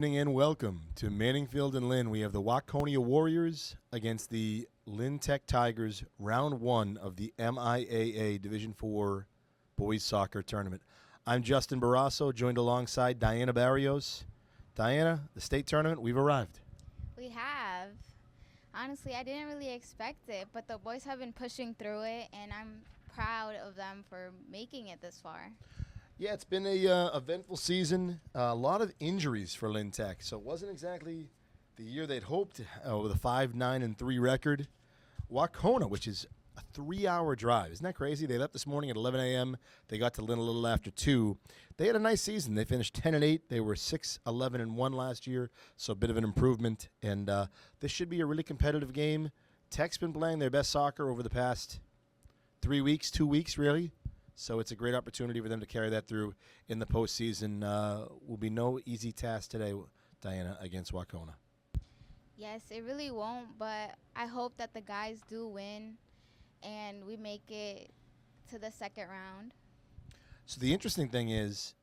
And welcome to Manningfield and Lynn. We have the Waconia Warriors against the Lynn Tech Tigers, round one of the MIAA Division IV Boys Soccer Tournament. I'm Justin Barrasso, joined alongside Diana Barrios. Diana, the state tournament, we've arrived. We have. Honestly, I didn't really expect it, but the boys have been pushing through it, and I'm proud of them for making it this far. Yeah, it's been a eventful season. A lot of injuries for Lynn Tech, so it wasn't exactly the year they'd hoped with a 5-9-3 record. Wacona, which is a 3-hour drive. Isn't that crazy? They left this morning at 11 a.m. They got to Lynn a little after 2. They had a nice season. They finished 10-8. They were 6-11-1 last year, so a bit of an improvement. And this should be a really competitive game. Tech's been playing their best soccer over the past 3 weeks, 2 weeks, really. So it's a great opportunity for them to carry that through in the postseason. Will be no easy task today, Diana, against Wacona. Yes, it really won't, but I hope that the guys do win and we make it to the second round. So the interesting thing is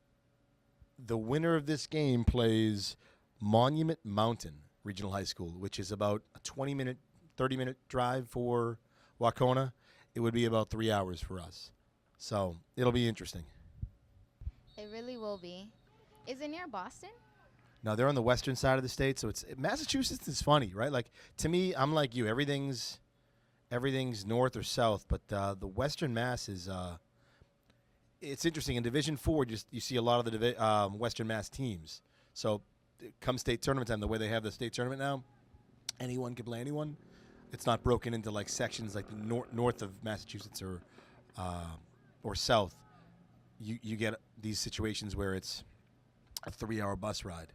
the winner of this game plays Monument Mountain Regional High School, which is about a 20-minute, 30-minute drive for Wacona. It would be about 3 hours for us. So it'll be interesting. It really will be. Is it near Boston? Now they're on the western side of the state, so it's Massachusetts is funny, right? Like to me, I'm like you. Everything's north or south, but the Western Mass is. It's interesting in Division IV. You see a lot of the Western Mass teams. So come state tournament time, the way they have the state tournament now, anyone can play anyone. It's not broken into like sections like the north of Massachusetts or south. You get these situations where it's a 3-hour bus ride.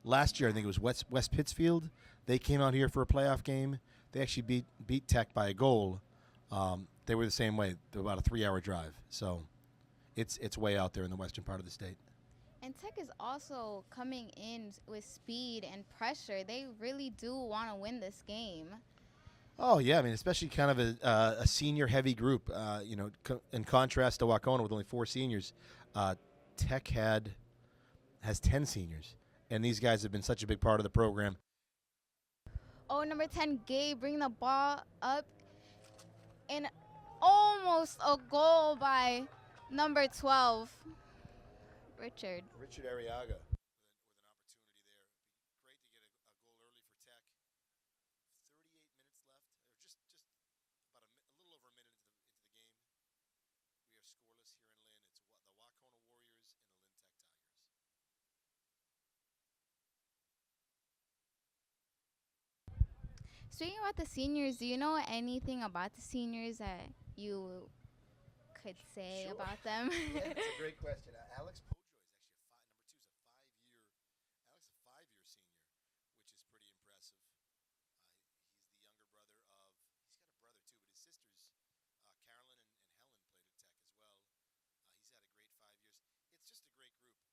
Last year, I think it was West Pittsfield. They came out here for a playoff game. They actually beat Tech by a goal. They were the same way, about a 3-hour drive. So it's way out there in the western part of the state. And Tech is also coming in with speed and pressure. They really do want to win this game. Oh, yeah. I mean, especially kind of a senior-heavy group. In contrast to Wacona with only 4 seniors, Tech has 10 seniors. And these guys have been such a big part of the program. Oh, number 10, Gabe, bring the ball up. And almost a goal by number 12, Richard. Richard Arriaga with an opportunity there. It'd be great to get a goal early for Tech. 38 minutes left, or just about a little over a minute into the game. We are scoreless here in Lynn. It's the Wacona Warriors and the Lynn Tech Tigers. Speaking about the seniors, do you know anything about the seniors that you could say Sure. about them? Yeah, that's a great question. Alex Pojoy is actually number 2 is a 5-year senior, which is pretty impressive. He's the younger brother of, he's got a brother too, but his sisters, Carolyn and Helen, played at Tech as well. He's had a great 5 years. It's just a great group.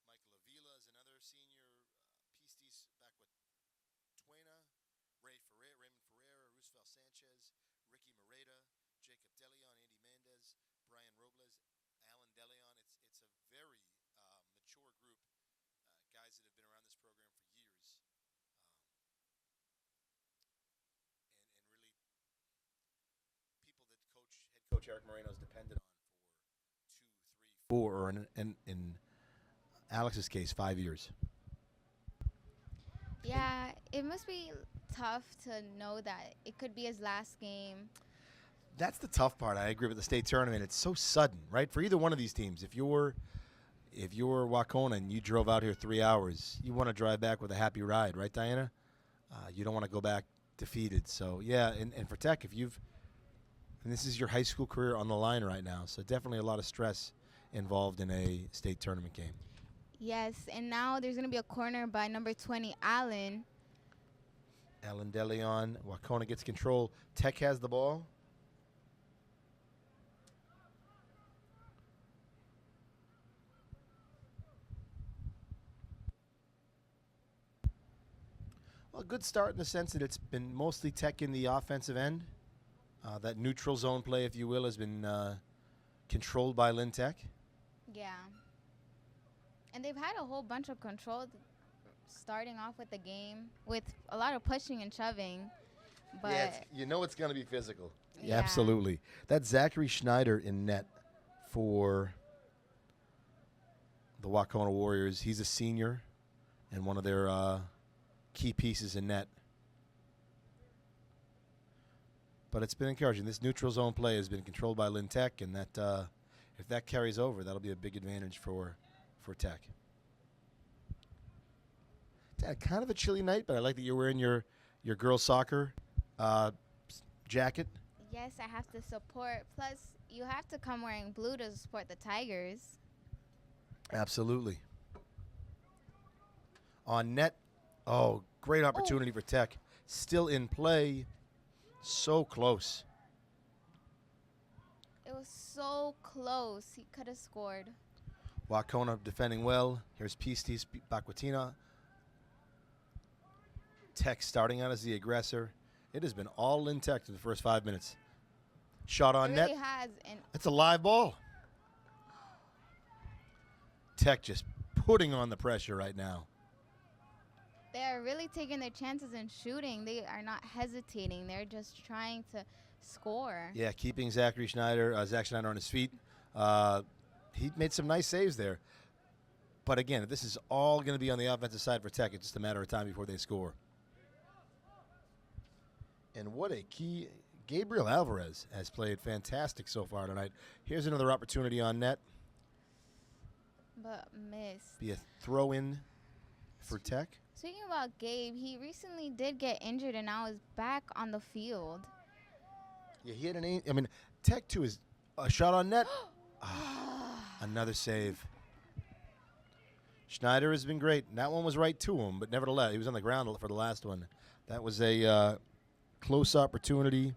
Michael Avila is another senior. Pistis back with Tuena, Raymond Ferreira, Roosevelt Sanchez, Ricky Moreta, Jacob DeLeon, Andy Mendez, Brian Robles, Alan DeLeon. It's a very mature group, guys that have been around this program for years, and really people that head coach Eric Moreno's depended on for 2, 3, 4, or in Alex's case, 5 years. Yeah, it must be tough to know that it could be his last game. That's the tough part. I agree with the state tournament. It's so sudden, right? For either one of these teams, if you're Wacona and you drove out here 3 hours, you want to drive back with a happy ride, right, Diana? You don't want to go back defeated. So yeah, and for Tech, and this is your high school career on the line right now, so definitely a lot of stress involved in a state tournament game. Yes, and now there's going to be a corner by number 20, Allen. Alan DeLeon, Wacona gets control. Tech has the ball. Well, a good start in the sense that it's been mostly Tech in the offensive end. That neutral zone play, if you will, has been controlled by Lynn Tech. Yeah. And they've had a whole bunch of control starting off with the game with a lot of pushing and shoving. But Yeah, you know it's going to be physical. Yeah. Absolutely. That's Zachary Schneider in net for the Wacona Warriors. He's a senior and one of their key pieces in net. But it's been encouraging. This neutral zone play has been controlled by Lynn Tech, and that if that carries over, that'll be a big advantage for Tech. Kind of a chilly night, but I like that you're wearing your girls soccer jacket. yes, I have to support. Plus, you have to come wearing blue to support the Tigers. Absolutely. On net, great opportunity for Tech. Still in play. So close. It was so close. He could have scored. Wacona defending well. Here's Pistis Bakwatina. Tech starting out as the aggressor. It has been all in Tech in the first 5 minutes. Shot on It net. really has. And It's a live ball. Tech just putting on the pressure right now. they are really taking their chances and shooting. They are not hesitating. They're just trying to score. Yeah, keeping Zach Schneider on his feet. He made some nice saves there. But again, this is all going to be on the offensive side for Tech. It's just a matter of time before they score. And what a key. Gabriel Alvarez has played fantastic so far tonight. Here's another opportunity on net. But missed. Be a throw-in for Tech. Speaking about Gabe, he recently did get injured and now is back on the field. Yeah, he had Tech, too, is a shot on net. Another save. Schneider has been great. And that one was right to him, but nevertheless, he was on the ground for the last one. That was a close opportunity.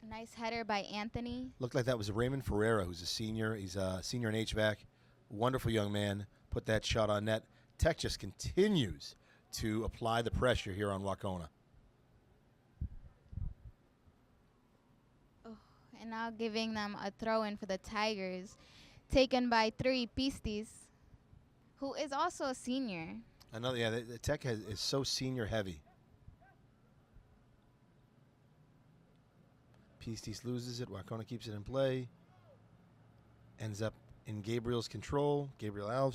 Nice header by Anthony. Looked like that was Raymond Ferreira, who's a senior. He's a senior in HVAC. Wonderful young man. Put that shot on net. Tech just continues to apply the pressure here on Wacona. And now giving them a throw-in for the Tigers. Taken by 3, Pistis, who is also a senior. The Tech is so senior heavy. Pistis loses it. Wacona keeps it in play. Ends up in Gabriel's control. Gabriel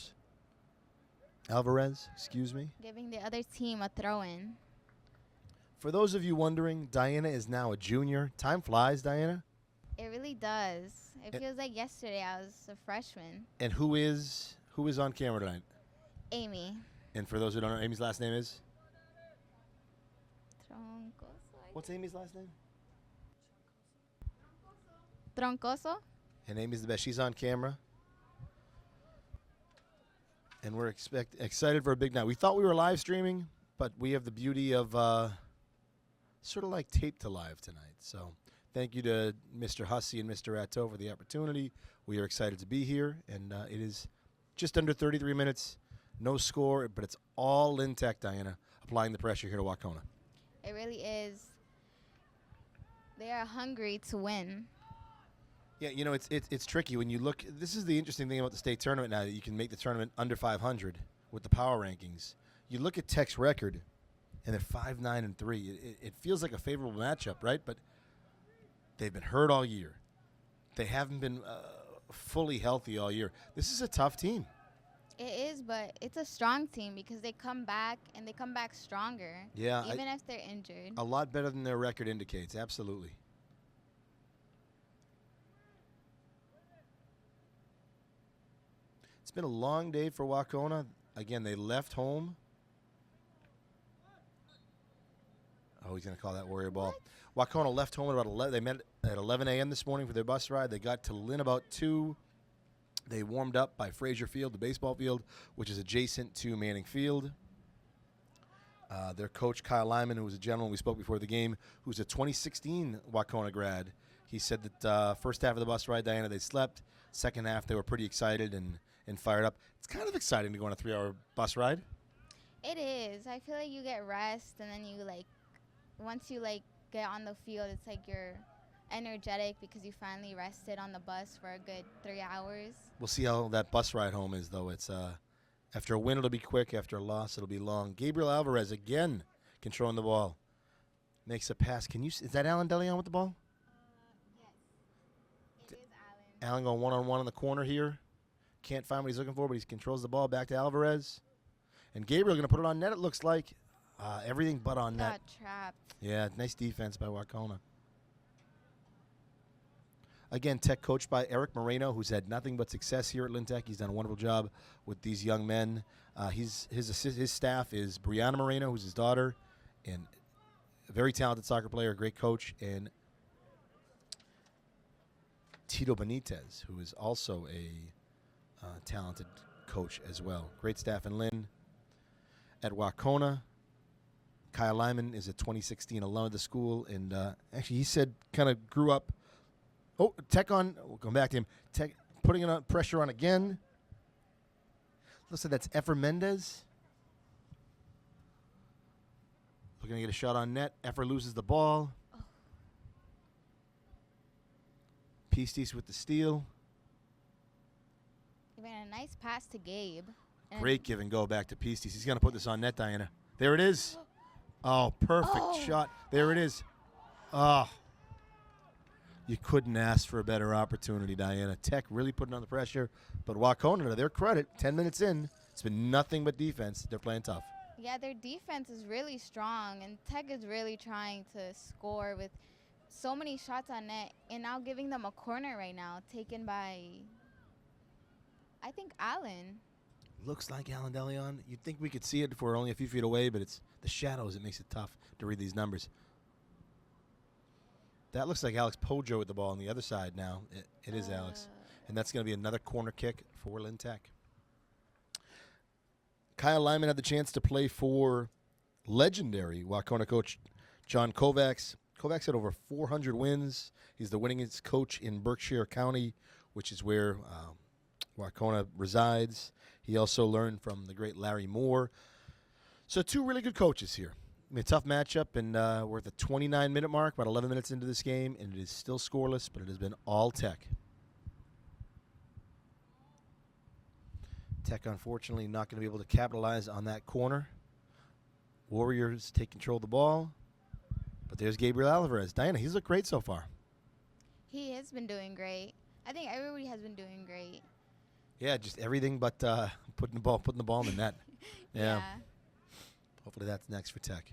Alvarez, excuse me. Giving the other team a throw-in. For those of you wondering, Diana is now a junior. Time flies, Diana. It really does. It feels like yesterday I was a freshman. And who is on camera tonight? Amy. And for those who don't know, Amy's last name is? Troncoso. What's Amy's last name? Troncoso. And Amy's the best. She's on camera. And we're excited for a big night. We thought we were live streaming, but we have the beauty of sort of like tape to live tonight. So thank you to Mr. Hussey and Mr. Ratto for the opportunity. We are excited to be here, and it is just under 33 minutes. No score, but it's all in Tech, Diana, applying the pressure here to Wacona. It really is. They are hungry to win. Yeah, it's tricky when you look. This is the interesting thing about the state tournament now, that you can make the tournament under 500 with the power rankings. You look at Tech's record, and they're 5-9-3. It feels like a favorable matchup, right? But they've been hurt all year. They haven't been fully healthy all year. This is a tough team. It is, but it's a strong team because they come back, and they come back stronger. Yeah, even if they're injured. A lot better than their record indicates, absolutely. It's been a long day for Wacona. Again, they left home. Oh, he's going to call that Warrior ball. Wacona left home at about 11. They met at 11 a.m. this morning for their bus ride. They got to Lynn about 2. They warmed up by Frazier Field, the baseball field, which is adjacent to Manning Field. Their coach, Kyle Lyman, who was a gentleman we spoke before the game, who's a 2016 Wacona grad, he said that first half of the bus ride, Diana, they slept. Second half, they were pretty excited and fired up. It's kind of exciting to go on a 3-hour bus ride. It is. I feel like you get rest, and then you once you get on the field, it's like you're energetic because you finally rested on the bus for a good 3 hours. We'll see how that bus ride home is, though. It's after a win, it'll be quick. After a loss, it'll be long. Gabriel Alvarez again controlling the ball. Makes a pass. Is that Alan DeLeon with the ball? Yes. It is Allen. Allen going one-on-one in the corner here. Can't find what he's looking for, but he controls the ball back to Alvarez. And Gabriel going to put it on net, it looks like. Everything but on net. Got trapped. Yeah, nice defense by Wacona. Again, Tech coached by Eric Moreno, who's had nothing but success here at Lynn Tech. He's done a wonderful job with these young men. His staff is Brianna Moreno, who's his daughter, and a very talented soccer player, a great coach, and Tito Benitez, who is also a talented coach as well. Great staff in Lynn. At Wacona, Kyle Lyman is a 2016 alum of the school, and actually he said kind of grew up. Oh, Tech on. We'll come back to him. Tech putting pressure on again. Looks like that's Effer Mendez. Looking to get a shot on net. Effer loses the ball. Oh. Pistis with the steal. He ran a nice pass to Gabe. Great give and go back to Pistis. He's going to put this on net, Diana. There it is. Oh, perfect shot. There it is. Oh. You couldn't ask for a better opportunity, Diana. Tech really putting on the pressure. But Wacona, to their credit, 10 minutes in, it's been nothing but defense. They're playing tough. Yeah, their defense is really strong, and Tech is really trying to score with so many shots on net, and now giving them a corner right now, taken by, I think, Allen. Looks like Alan DeLeon. You'd think we could see it if we're only a few feet away, but it's the shadows that makes it tough to read these numbers. That looks like Alex Pojo with the ball on the other side now. It is Alex. And that's going to be another corner kick for Lynn Tech. Kyle Lyman had the chance to play for legendary Wacona coach John Kovacs. Kovacs had over 400 wins. He's the winningest coach in Berkshire County, which is where Wacona resides. He also learned from the great Larry Moore. So two really good coaches here. I mean, a tough matchup, and we're at the 29-minute mark, about 11 minutes into this game, and it is still scoreless, but it has been all Tech. Tech, unfortunately, not going to be able to capitalize on that corner. Warriors take control of the ball, but there's Gabriel Alvarez. Diana, he's looked great so far. He has been doing great. I think everybody has been doing great. Yeah, just everything but putting the ball in the net. Yeah. Hopefully that's next for Tech.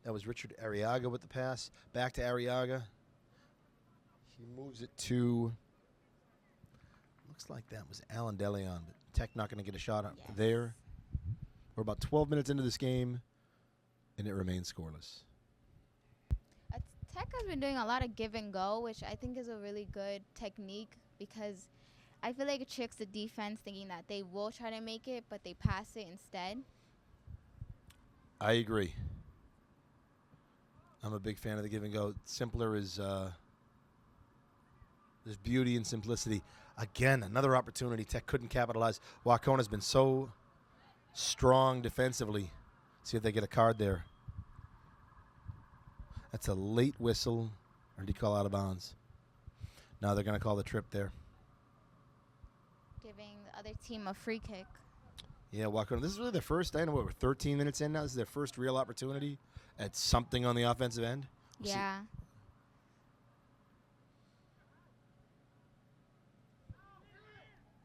That was Richard Arriaga with the pass. Back to Arriaga. He moves it to, looks like that was Alan DeLeon, but Tech not going to get a shot there. We're about 12 minutes into this game, and it remains scoreless. Tech has been doing a lot of give and go, which I think is a really good technique because I feel like it tricks the defense thinking that they will try to make it, but they pass it instead. I agree. I'm a big fan of the give and go. Simpler is there's beauty and simplicity. Again, another opportunity. Tech couldn't capitalize. Wacona's been so strong defensively. See if they get a card there. That's a late whistle. Or did he call out of bounds? Now they're going to call the trip there. Giving the other team a free kick. Yeah, Wacona. This is really their first, I know what, we're 13 minutes in now. This is their first real opportunity at something on the offensive end. We'll yeah. see.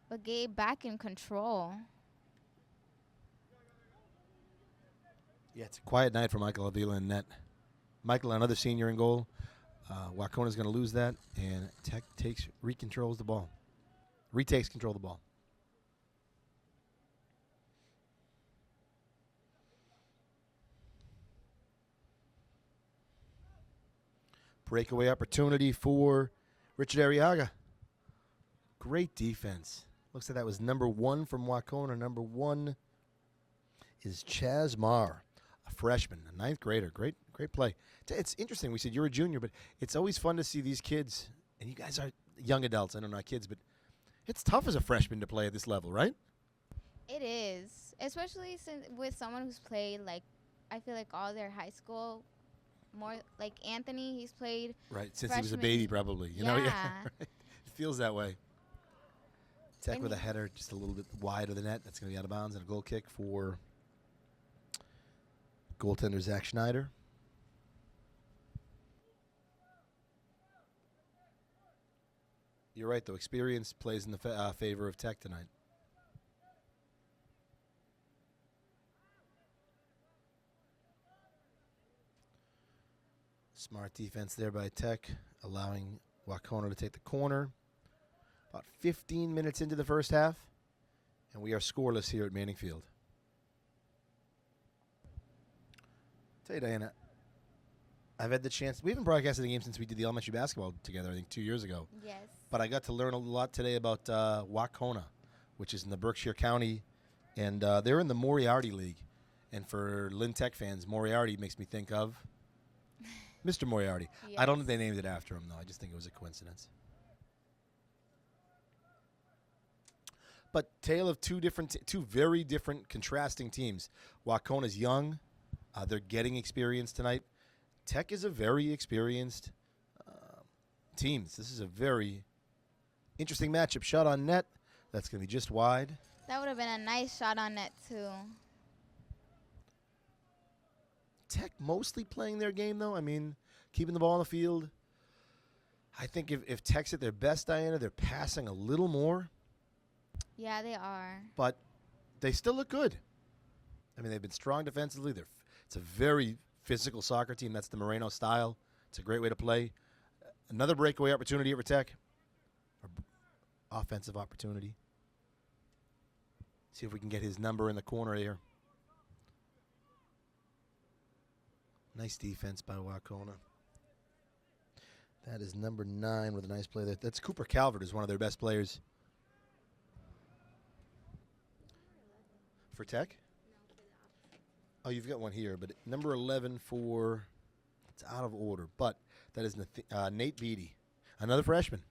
But Gabe back in control. Yeah, it's a quiet night for Michael Avila in net. Michael, another senior in goal. Wacona's going to lose that, and Tech retakes control of the ball. Breakaway opportunity for Richard Arriaga. Great defense. Looks like that was number 1 from Wacona. Number 1 is Chaz Marr, a freshman, a 9th grader. Great play. It's interesting. We said you're a junior, but it's always fun to see these kids, and you guys are young adults. I know not kids, but it's tough as a freshman to play at this level, right? It is, especially with someone who's played like I feel like all their high school, more like Anthony, he's played Right, since he was a freshman. baby, probably. You know, yeah. Yeah. Right. It feels that way. Tech And with a header just a little bit wide of the net. That's going to be out of bounds, and a goal kick for goaltender Zach Schneider. You're right, though. Experience plays in the favor of Tech tonight. Smart defense there by Tech, allowing Wacona to take the corner. About 15 minutes into the first half, and we are scoreless here at Manning Field. Tell you, Diana, I've had the chance. We haven't broadcasted the game since we did the elementary basketball together, I think 2 years ago. yes. But I got to learn a lot today about Wacona, which is in the Berkshire County, and they're in the Moriarty League. And for Lynn Tech fans, Moriarty makes me think of Mr. Moriarty. I don't think they named it after him, though. I just think it was a coincidence. But tale of two very different, contrasting teams. Wacona's young. They're getting experience tonight. Tech is a very experienced team. This is a very interesting matchup. Shot on net. That's going to be just wide. That would have been a nice shot on net, too. Tech mostly playing their game, though. I mean, keeping the ball on the field. I think if Tech's at their best, Diana, they're passing a little more. Yeah, they are. But they still look good. I mean, they've been strong defensively. It's a very physical soccer team. That's the Moreno style. It's a great way to play. Another breakaway opportunity for Tech. Offensive opportunity. See if we can get his number in the corner here. Nice defense by Wacona. That is number 9 with a nice play there. That's Cooper Calvert, is one of their best players. For Tech? Oh, you've got one here, but number 11 for, it's out of order, but that is Nate Beatty, another freshman.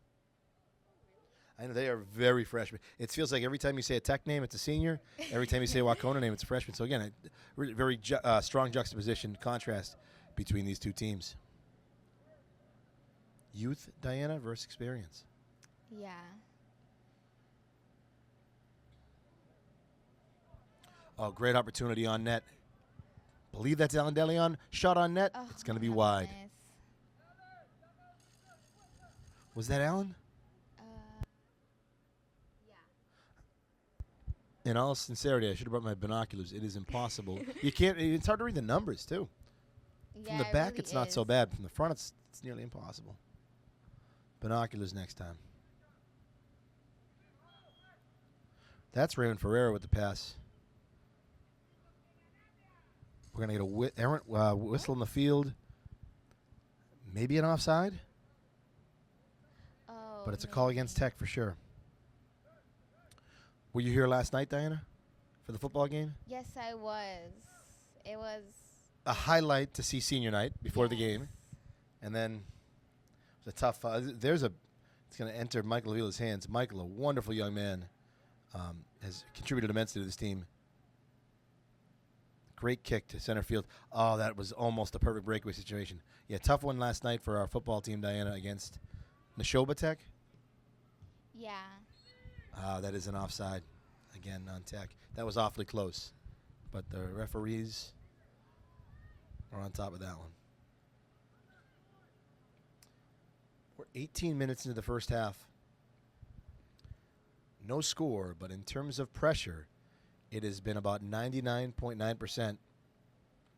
I know they are very freshman. It feels like every time you say a Tech name, it's a senior. Every time you say a Wacona name, it's a freshman. So again, a very strong juxtaposition, contrast between these two teams. Youth, Diana, versus experience. Yeah. Oh, great opportunity on net. Believe that's Alan DeLeon. Shot on net. Oh, It's going to be that was wide. nice. Was that Alan? Yeah. In all sincerity, I should have brought my binoculars. It is impossible. You can't. It's hard to read the numbers too. Yeah, From the back, really it's not so is. bad. From the front, it's nearly impossible. Binoculars next time. That's Raymond Ferreira with the pass. We're going to get a errant whistle in the field. Maybe an offside, Oh, but it's a call against maybe. Tech for sure. Were you here last night, Diana, for the football game? Yes, I was. It was A highlight to see senior night before the yes. game. And then it was a tough. It's going to enter Michael Avila's hands. Michael, a wonderful young man, has contributed immensely to this team. Great kick to center field. Oh, that was almost a perfect breakaway situation. Yeah, tough one last night for our football team, Diana, against Neshoba Tech. Yeah. That is an offside again on Tech. That was awfully close, but the referees are on top of that one. We're 18 minutes into the first half. No score, but in terms of pressure, it has been about 99.9%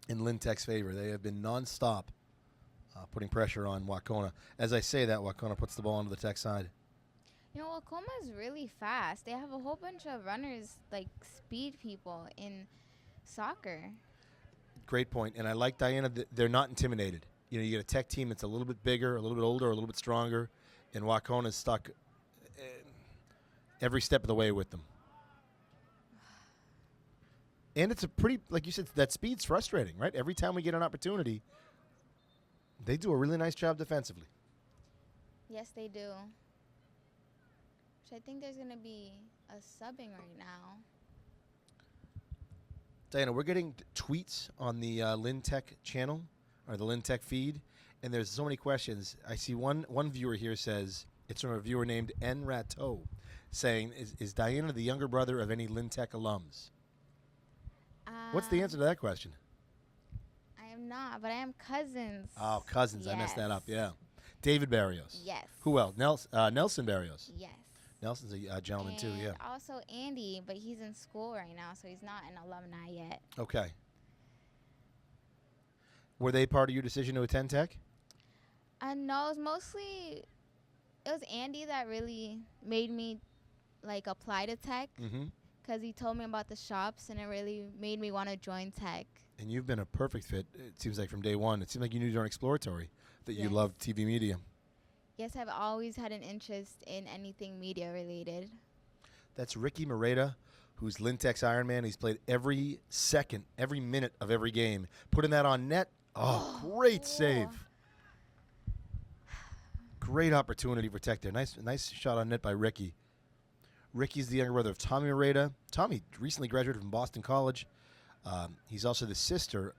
in Lynn Tech's favor. They have been nonstop putting pressure on Wacona. As I say that, Wacona puts the ball onto the Tech side. You know, Wakoma is really fast. They have a whole bunch of runners, like speed people in soccer. Great point. And I like, Diana, they're not intimidated. You know, you get a Tech team that's a little bit bigger, a little bit older, a little bit stronger, and Wacona's stuck every step of the way with them. And it's a pretty, like you said, that speed's frustrating, right? Every time we get an opportunity, they do a really nice job defensively. Yes, they do. Which I think there's going to be a subbing right now. Diana, we're getting tweets on the Lynn Tech channel or the Lynn Tech feed, and there's so many questions. I see one viewer here says, it's from a viewer named N. Rateau, saying, is Diana the younger brother of any Lynn Tech alums? What's the answer to that question? I am not, but I am cousins. Oh, cousins. Yes. I messed that up, yeah. David Barrios. Yes. Who else? Nelson Barrios. Yes. Nelson's a gentleman, too, yeah. Also Andy, but he's in school right now, so he's not an alumni yet. Okay. Were they part of your decision to attend Tech? No, it was Andy that really made me, apply to Tech. Mm-hmm. Because he told me about the shops, and it really made me want to join Tech. And you've been a perfect fit, it seems like, from day one. It seemed like you knew during Exploratory that you Yes. loved TV media. Yes, I've always had an interest in anything media related. That's Ricky Moreta, who's Lynn Tech's Iron Man. He's played every second, every minute of every game. Putting that on net, great save. Great opportunity for Tech there. Nice shot on net by Ricky. Ricky's the younger brother of Tommy Moreta. Tommy recently graduated from Boston College. He's also his sister,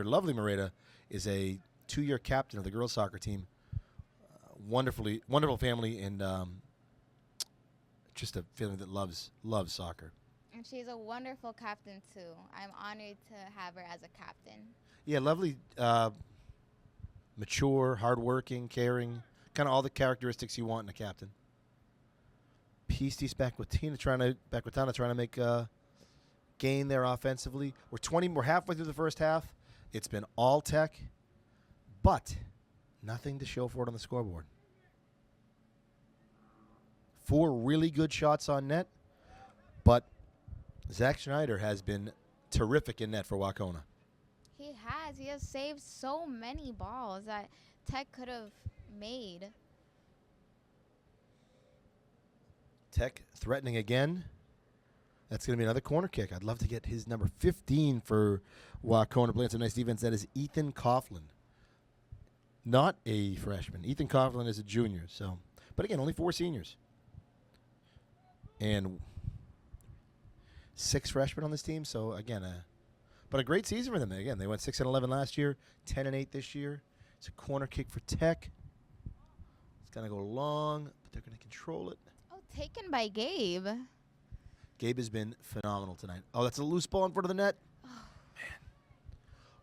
Lovely Moreta, is a 2-year captain of the girls soccer team. Wonderful family, and just a family that loves soccer. And she's a wonderful captain, too. I'm honored to have her as a captain. Yeah, Lovely, mature, hardworking, caring, kind of all the characteristics you want in a captain. Pistis Bakwatana trying to make gain there offensively. We're halfway through the first half. It's been all Tech, but nothing to show for it on the scoreboard. 4 really good shots on net, but Zach Schneider has been terrific in net for Wacona. He has. He has saved so many balls that Tech could have made. Tech threatening again. That's going to be another corner kick. I'd love to get his number 15 for Wacona playing some nice defense. That is Ethan Coughlin. Not a freshman. Ethan Coughlin is a junior. But again, only 4 seniors. And 6 freshmen on this team. So again, but a great season for them. Again, they went 6-11 last year, 10-8 this year. It's a corner kick for Tech. It's going to go long, but they're going to control it. Oh, taken by Gabe. Gabe has been phenomenal tonight. Oh, that's a loose ball in front of the net. Man.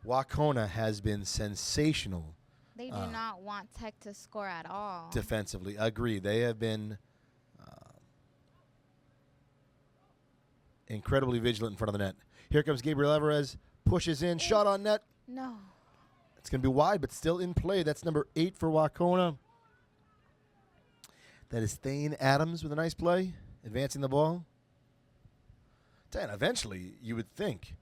Wacona has been sensational. They do not want Tech to score at all. Defensively. Agreed. They have been incredibly vigilant in front of the net. Here comes Gabriel Alvarez. Pushes in. Shot on net. No. It's going to be wide, but still in play. That's number 8 for Wacona. That is Thane Adams with a nice play. Advancing the ball. Dan, eventually, you would think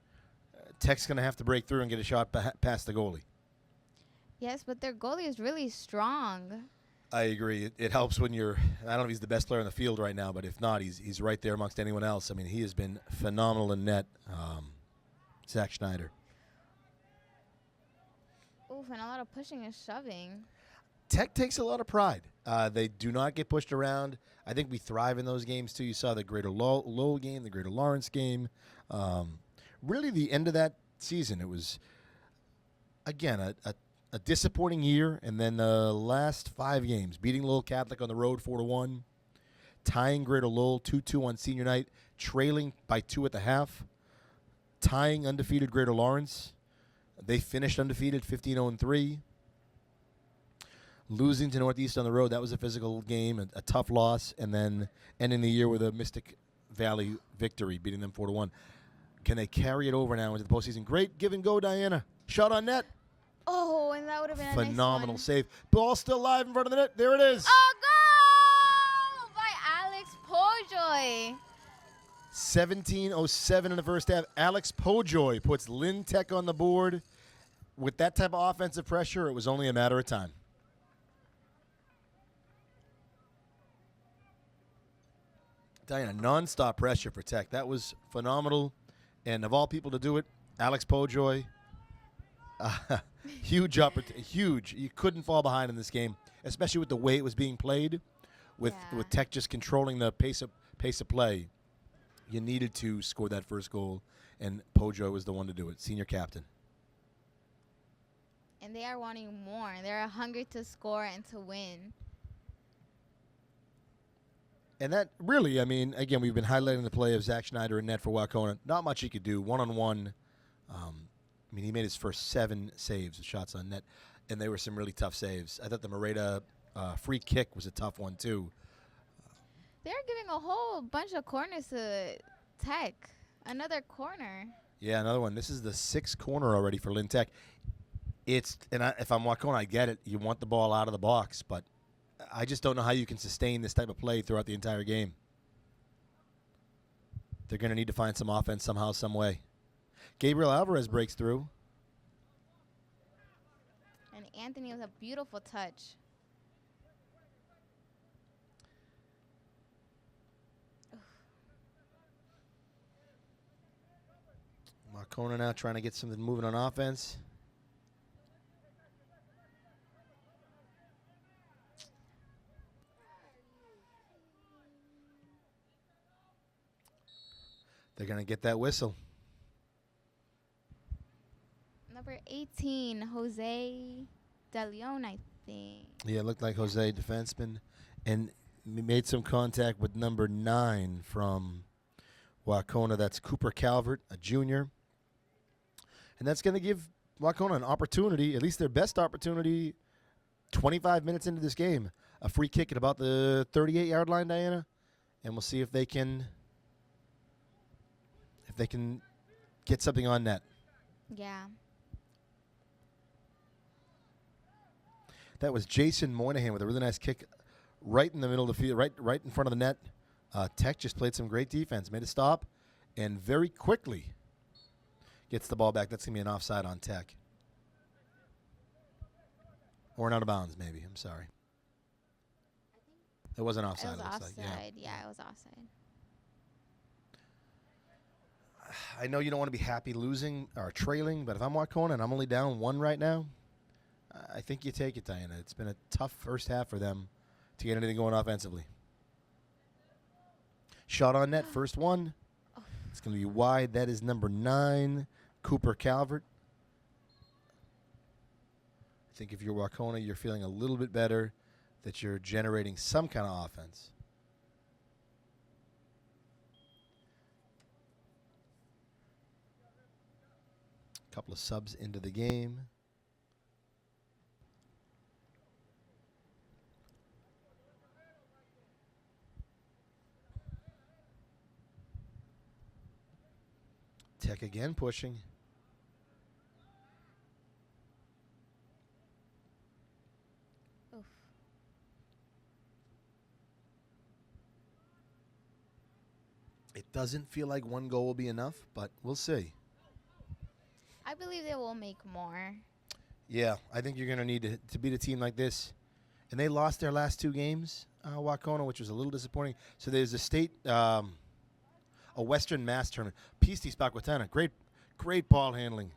Tech's going to have to break through and get a shot past the goalie. Yes, but their goalie is really strong. I agree. It helps when you're, I don't know if he's the best player in the field right now, but if not, he's right there amongst anyone else. I mean, he has been phenomenal in net, Zach Schneider. Oof, and a lot of pushing and shoving. Tech takes a lot of pride. They do not get pushed around. I think we thrive in those games, too. You saw the Greater Lowell game, the Greater Lawrence game. Really, the end of that season, it was, again, a disappointing year. And then the last 5 games, beating Lowell Catholic on the road 4-1, tying Greater Lowell 2-2 on senior night, trailing by 2 at the half, tying undefeated Greater Lawrence. They finished undefeated 15-0-3. Losing to Northeast on the road, that was a physical game, a tough loss, and then ending the year with a Mystic Valley victory, beating them 4-1. Can they carry it over now into the postseason? Great give and go, Diana. Shot on net. Oh, and that would have been a phenomenal nice save. Ball still live in front of the net. There it is. Oh, goal by Alex Pojoy. 17:07 in the first half. Alex Pojoy puts Lynn Tech on the board. With that type of offensive pressure, it was only a matter of time. Diana, nonstop pressure for Tech. That was phenomenal. And of all people to do it, Alex Pojoy, huge opportunity. Huge. You couldn't fall behind in this game, especially with the way it was being played, with Tech just controlling the pace of play. You needed to score that first goal, and Pojo was the one to do it, senior captain. And they are wanting more. They're hungry to score and to win. And that really, I mean, again, we've been highlighting the play of Zach Schneider in net for Wacona. Not much he could do. One-on-one. I mean, he made his first 7 saves, shots on net, and they were some really tough saves. I thought the Moreta free kick was a tough one, too. They're giving a whole bunch of corners to Tech. Another corner. Yeah, another one. This is the 6th corner already for Lynn Tech. If I'm Wacona, I get it. You want the ball out of the box, but I just don't know how you can sustain this type of play throughout the entire game. They're going to need to find some offense somehow, some way. Gabriel Alvarez breaks through. And Anthony with a beautiful touch. Wacona now trying to get something moving on offense. They're going to get that whistle. Number 18, Jose De Leon, I think. Yeah, it looked like Jose, defenseman. And made some contact with number 9 from Wacona. That's Cooper Calvert, a junior. And that's going to give Wacona an opportunity, at least their best opportunity, 25 minutes into this game. A free kick at about the 38-yard line, Diana. And we'll see if they can get something on net. Yeah. That was Jason Moynihan with a really nice kick right in the middle of the field, right in front of the net. Tech just played some great defense, made a stop, and very quickly gets the ball back. That's going to be an offside on Tech. Or an out of bounds, maybe. I'm sorry. It wasn't offside. It was offside. Like. Yeah, it was offside. I know you don't want to be happy losing or trailing, but if I'm Wacona and I'm only down 1 right now, I think you take it, Diana. It's been a tough first half for them to get anything going offensively. Shot on net, first one. It's going to be wide. That is number 9, Cooper Calvert. I think if you're Wacona, you're feeling a little bit better that you're generating some kind of offense. A couple of subs into the game. Tech again pushing. Oof. It doesn't feel like 1 goal will be enough, but we'll see. I believe they will make more. Yeah, I think you're going to need to beat a team like this. And they lost their last 2 games, Wacona, which was a little disappointing. So there's a state, a Western Mass tournament. Pistis Paquetana, great ball handling.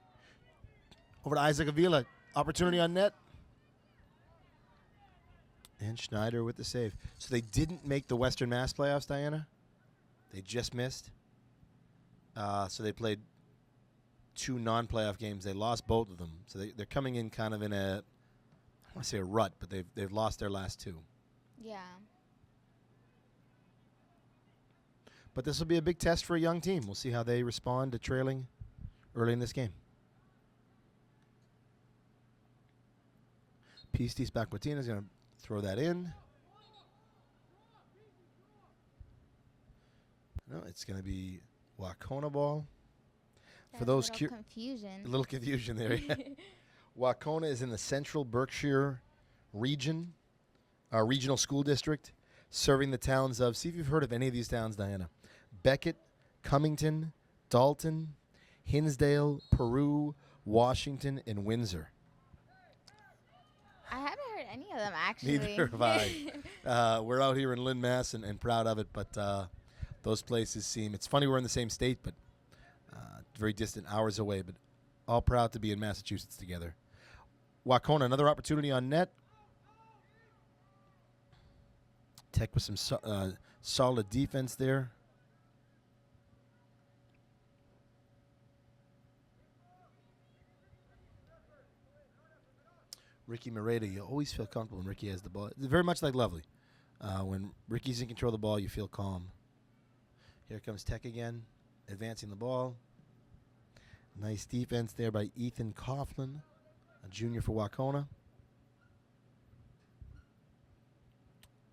Over to Isaac Avila, opportunity on net. And Schneider with the save. So they didn't make the Western Mass playoffs, Diana. They just missed. So they played 2 non-playoff games. They lost both of them. So they're coming in kind of in a, I want to say a rut, but they've lost their last 2. Yeah. But this will be a big test for a young team. We'll see how they respond to trailing early in this game. Pistis Paquetina is going to throw that in. No, it's going to be Wacona ball. For those confusion. A little confusion there. Yeah. Wacona is in the Central Berkshire region, our regional school district, serving the towns of, see if you've heard of any of these towns, Diana. Beckett, Cummington, Dalton, Hinsdale, Peru, Washington, and Windsor. I haven't heard any of them, actually. Neither have I. We're out here in Lynn, Mass, and proud of it, but those places seem, it's funny we're in the same state, but very distant, hours away, but all proud to be in Massachusetts together. Wacona, another opportunity on net. Tech with some solid defense there. Ricky Moreta, you always feel comfortable when Ricky has the ball. It's very much like Lovely. When Ricky's in control of the ball, you feel calm. Here comes Tech again, advancing the ball. Nice defense there by Ethan Coughlin, a junior for Wacona.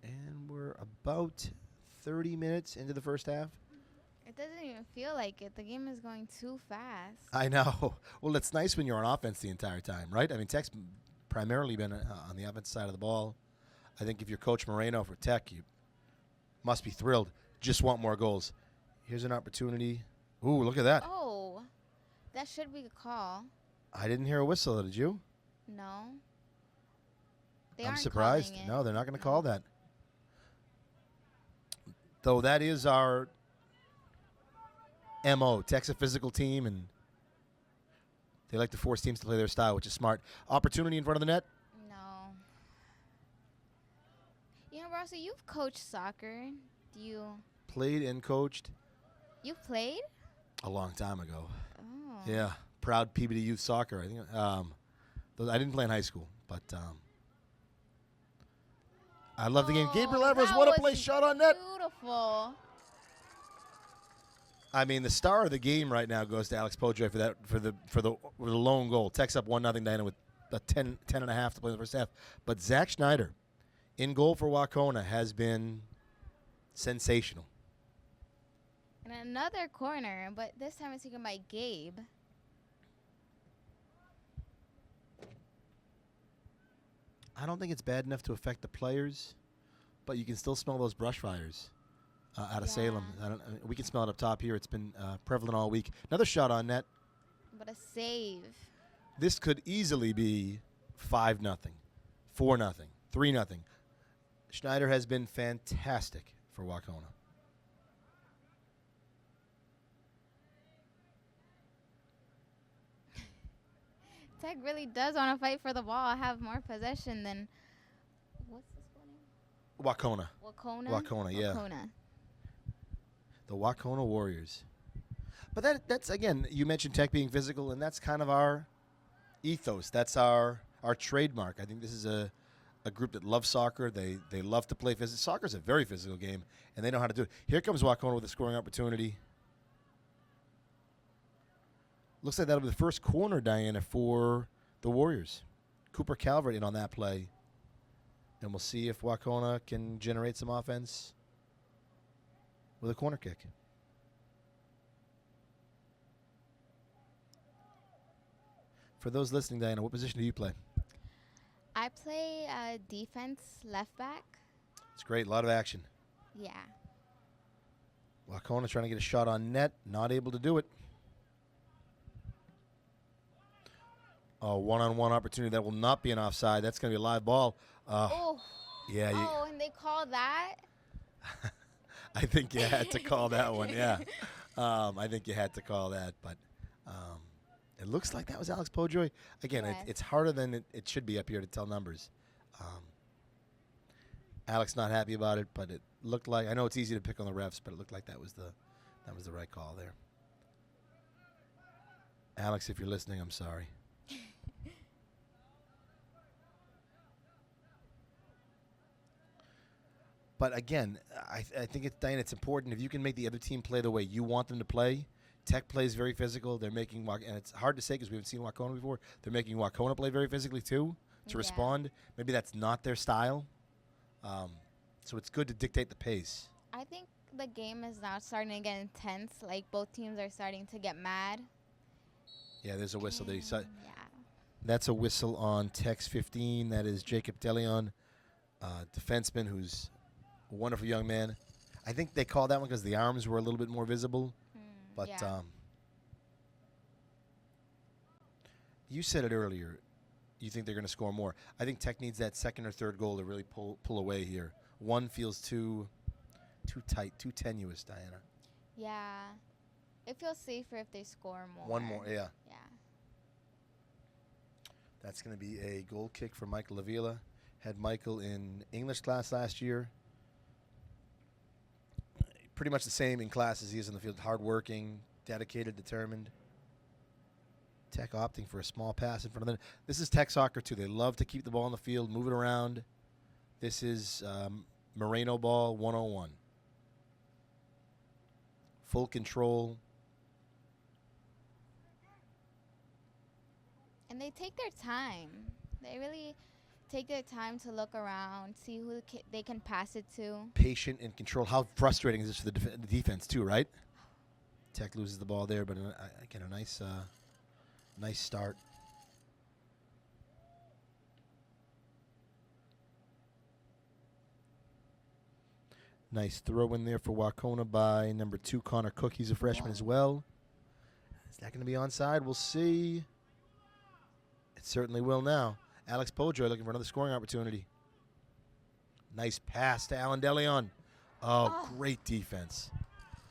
And we're about 30 minutes into the first half. It doesn't even feel like it. The game is going too fast. I know. Well, it's nice when you're on offense the entire time, right? I mean, Tech's primarily been on the offensive side of the ball. I think if you're Coach Moreno for Tech, you must be thrilled. Just want more goals. Here's an opportunity. Ooh, look at that. Oh, that should be a call. I didn't hear a whistle, did you? No. I'm surprised. Calling it. No, they're not going to call that. Though that is our MO. Tech's a physical team, and they like to force teams to play their style, which is smart. Opportunity in front of the net. No. You know, Rossi, you've coached soccer. Do you? Played and coached You've played? a long time ago. Oh. Yeah, proud Peabody youth soccer. I think. I didn't play in high school, but I love the game. Gabriel Evers, that what a was play! Shot on net. Beautiful. I mean, the star of the game right now goes to Alex Podre for the lone goal. Tech's up 1-0 Diana with a 10 and a half to play in the first half. But Zach Schneider, in goal for Wacona, has been sensational. And another corner, but this time it's taken by Gabe. I don't think it's bad enough to affect the players, but you can still smell those brush fires out of Salem. We can smell it up top here. It's been prevalent all week. Another shot on net. But a save. This could easily be 5-0, 4-0, 3-0. Schneider has been fantastic for Wacona. Tech really does want to fight for the ball. Have more possession than what's this one name? Wacona. Wacona, yeah. Wacona. The Wacona Warriors. But that's, again, you mentioned Tech being physical, and that's kind of our ethos. That's our trademark. I think this is a group that loves soccer. They love to play physical. Soccer is a very physical game, and they know how to do it. Here comes Wacona with a scoring opportunity. Looks like that'll be the first corner, Diana, for the Warriors. Cooper Calvert in on that play. And we'll see if Wacona can generate some offense with a corner kick. For those listening, Diana, what position do you play? I play defense left back. It's great. A lot of action. Yeah. Wacona trying to get a shot on net. Not able to do it. A one-on-one opportunity that will not be an offside. That's going to be a live ball. Yeah. And they call that? I think you had to call that one, yeah. I think you had to call that, but it looks like that was Alex Podjoy. Again, Yes. it's harder than it should be up here to tell numbers. Alex not happy about it, but it looked like, I know it's easy to pick on the refs, but it looked like that was the right call there. Alex, if you're listening, I'm sorry. But again, I think it's important if you can make the other team play the way you want them to play. Tech plays very physical. They're making and it's hard to say because we haven't seen Wacona before. They're making Wacona play very physically too to respond. Maybe that's not their style. So it's good to dictate the pace. I think the game is now starting to get intense. Like both teams are starting to get mad. Yeah, there's a whistle. Yeah. That's a whistle on Tech's 15. That is Jacob Delion, defenseman who's a wonderful young man. I think they called that one because the arms were a little bit more visible. But you said it earlier. You think they're going to score more. I think Tech needs that second or third goal to really pull away here. One feels too tight, too tenuous, Diana. Yeah. It feels safer if they score more. One more, yeah. Yeah. That's going to be a goal kick for Michael Avila. Had Michael in English class last year. Pretty much the same in class as he is in the field. Hardworking, dedicated, determined. Tech opting for a small pass in front of them. This is Tech soccer, too. They love to keep the ball on the field, move it around. This is Moreno ball 101. Full control. And they take their time. They really take their time to look around, see who they can pass it to. Patient and control. How frustrating is this for the defense, too, right? Tech loses the ball there, but again, a nice start. Nice throw in there for Wacona by number 2, Connor Cook. He's a freshman as well. Is that going to be onside? We'll see. It certainly will now. Alex Pojoy looking for another scoring opportunity. Nice pass to Alan DeLeon. Oh, great defense.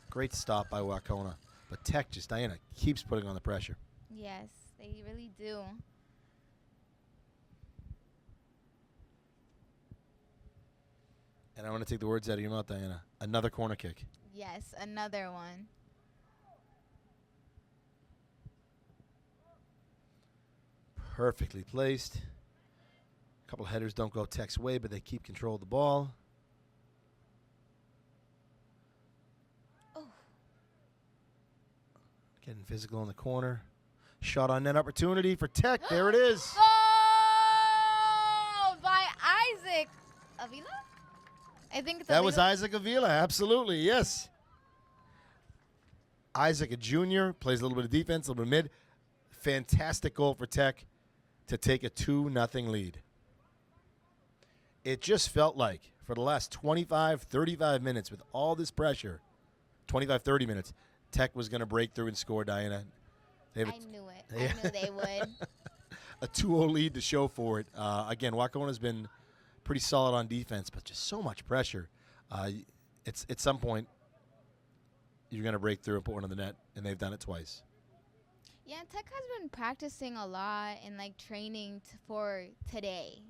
Great stop by Wacona. But Tech just, Diana, keeps putting on the pressure. Yes, they really do. And I want to take the words out of your mouth, Diana. Another corner kick. Yes, another one. Perfectly placed. A couple of headers don't go Tech's way, but they keep control of the ball. Oh. Getting physical in the corner. Shot on net opportunity for Tech. There it is. Oh, by Isaac Avila? I think it's That was Avila. Isaac Avila. Absolutely, yes. Isaac, a junior, plays a little bit of defense, a little bit of mid. Fantastic goal for Tech to take a 2-0 lead. It just felt like for the last 25, 35 minutes with all this pressure, 25, 30 minutes, Tech was going to break through and score, Diana. I knew it. I knew they would. A 2-0 lead to show for it. Again, Wacona's been pretty solid on defense, but just so much pressure. It's at some point you're going to break through and put one in the net, and they've done it twice. Yeah, Tech has been practicing a lot and like training for today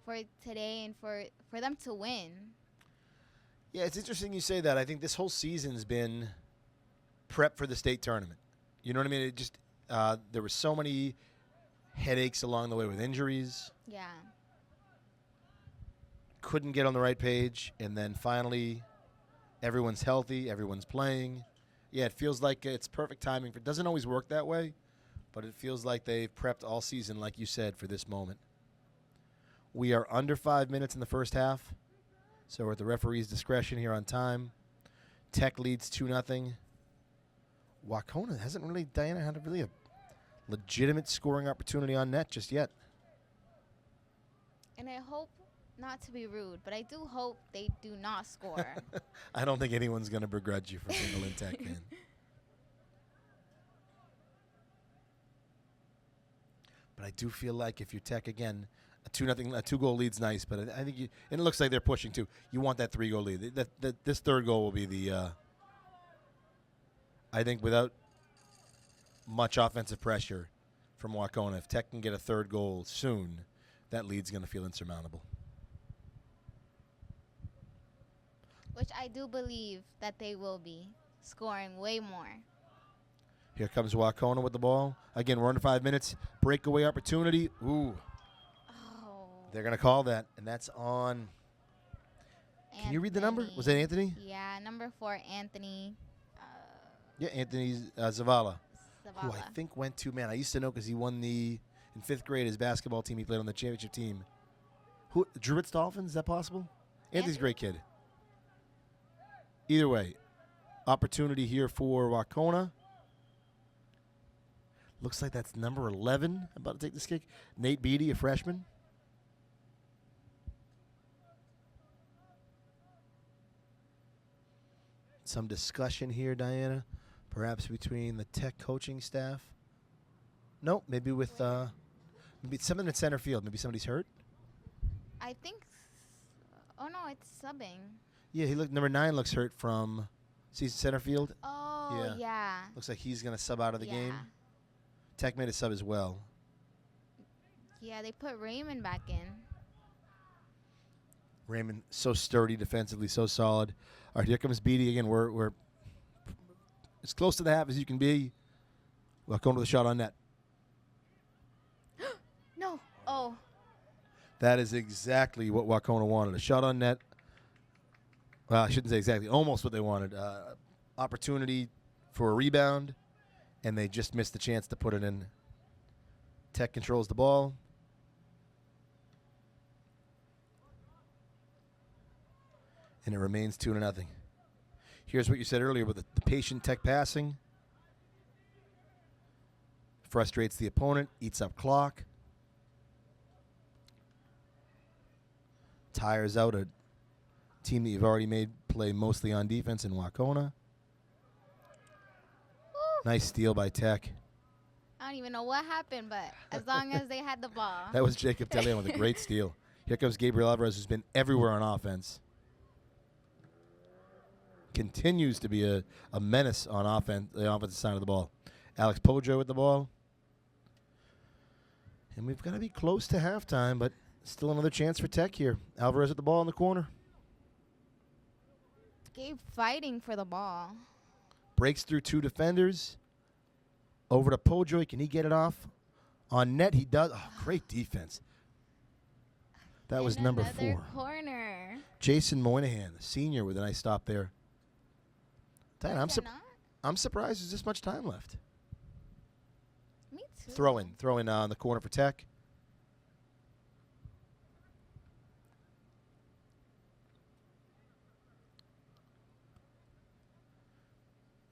and for them to win. Yeah, it's interesting you say that. I think this whole season's been prep for the state tournament. You know what I mean? It just there were so many headaches along the way with injuries. Yeah. Couldn't get on the right page, and then finally everyone's healthy, everyone's playing. Yeah, it feels like it's perfect timing. It doesn't always work that way, but it feels like they've prepped all season, like you said, for this moment. We are under 5 minutes in the first half, so we're at the referee's discretion here on time. Tech leads 2-0. Wacona hasn't really, Diana, had a legitimate scoring opportunity on net just yet. And I hope, not to be rude, but I do hope they do not score. I don't think anyone's going to begrudge you for being a Lynn Tech fan. But I do feel like if you're Tech again, a 2-goal lead's nice, but I think and it looks like they're pushing too. You want that 3-goal lead. This third goal will be the. I think without much offensive pressure from Wacona, if Tech can get a third goal soon, that lead's going to feel insurmountable. Which I do believe that they will be scoring way more. Here comes Wacona with the ball. Again, we're under 5 minutes. Breakaway opportunity. Ooh. Oh. They're going to call that, and that's on. Can you read the number? Was that Anthony? Yeah, number 4, Anthony. Yeah, Anthony Zavala. Who Zavala. I think went to, man, I used to know because he won in 5th grade, his basketball team. He played on the championship team. Druids Dolphins, is that possible? Anthony's a great kid. Either way, opportunity here for Wacona. Looks like that's number 11 about to take this kick. Nate Beatty, a freshman. Some discussion here, Diana, perhaps between the Tech coaching staff. Nope, maybe with maybe something in center field. Maybe somebody's hurt. I think. Oh no, it's subbing. Yeah, number 9 looks hurt from center field. Oh yeah. Looks like he's gonna sub out of the game. Tech made a sub as well. Yeah, they put Raymond back in. Raymond, so sturdy defensively, so solid. All right, here comes Beatty again. We're as close to the half as you can be. Well, going to the shot on net. Oh, That is exactly what Wacona wanted. A shot on net. Well, I shouldn't say exactly. Almost what they wanted. Opportunity for a rebound, and they just missed the chance to put it in. Tech controls the ball. And it remains 2-0. Here's what you said earlier with the patient Tech passing. Frustrates the opponent, eats up clock. Tires out a team that you've already made play mostly on defense in Wacona. Nice steal by Tech. I don't even know what happened, but as long as they had the ball. That was Jacob Tellian with a great steal. Here comes Gabriel Alvarez, who's been everywhere on offense. Continues to be a menace on the offensive side of the ball. Alex Pojo with the ball. And we've got to be close to halftime, but still another chance for Tech here. Alvarez at the ball in the corner. Gabe fighting for the ball. Breaks through 2 defenders. Over to Pojo. Can he get it off? On net, he does. Oh, great defense. That was number 4. Corner. Jason Moynihan, the senior, with a nice stop there. Diana, I'm surprised there's this much time left. Me too. Throw in on the corner for Tech.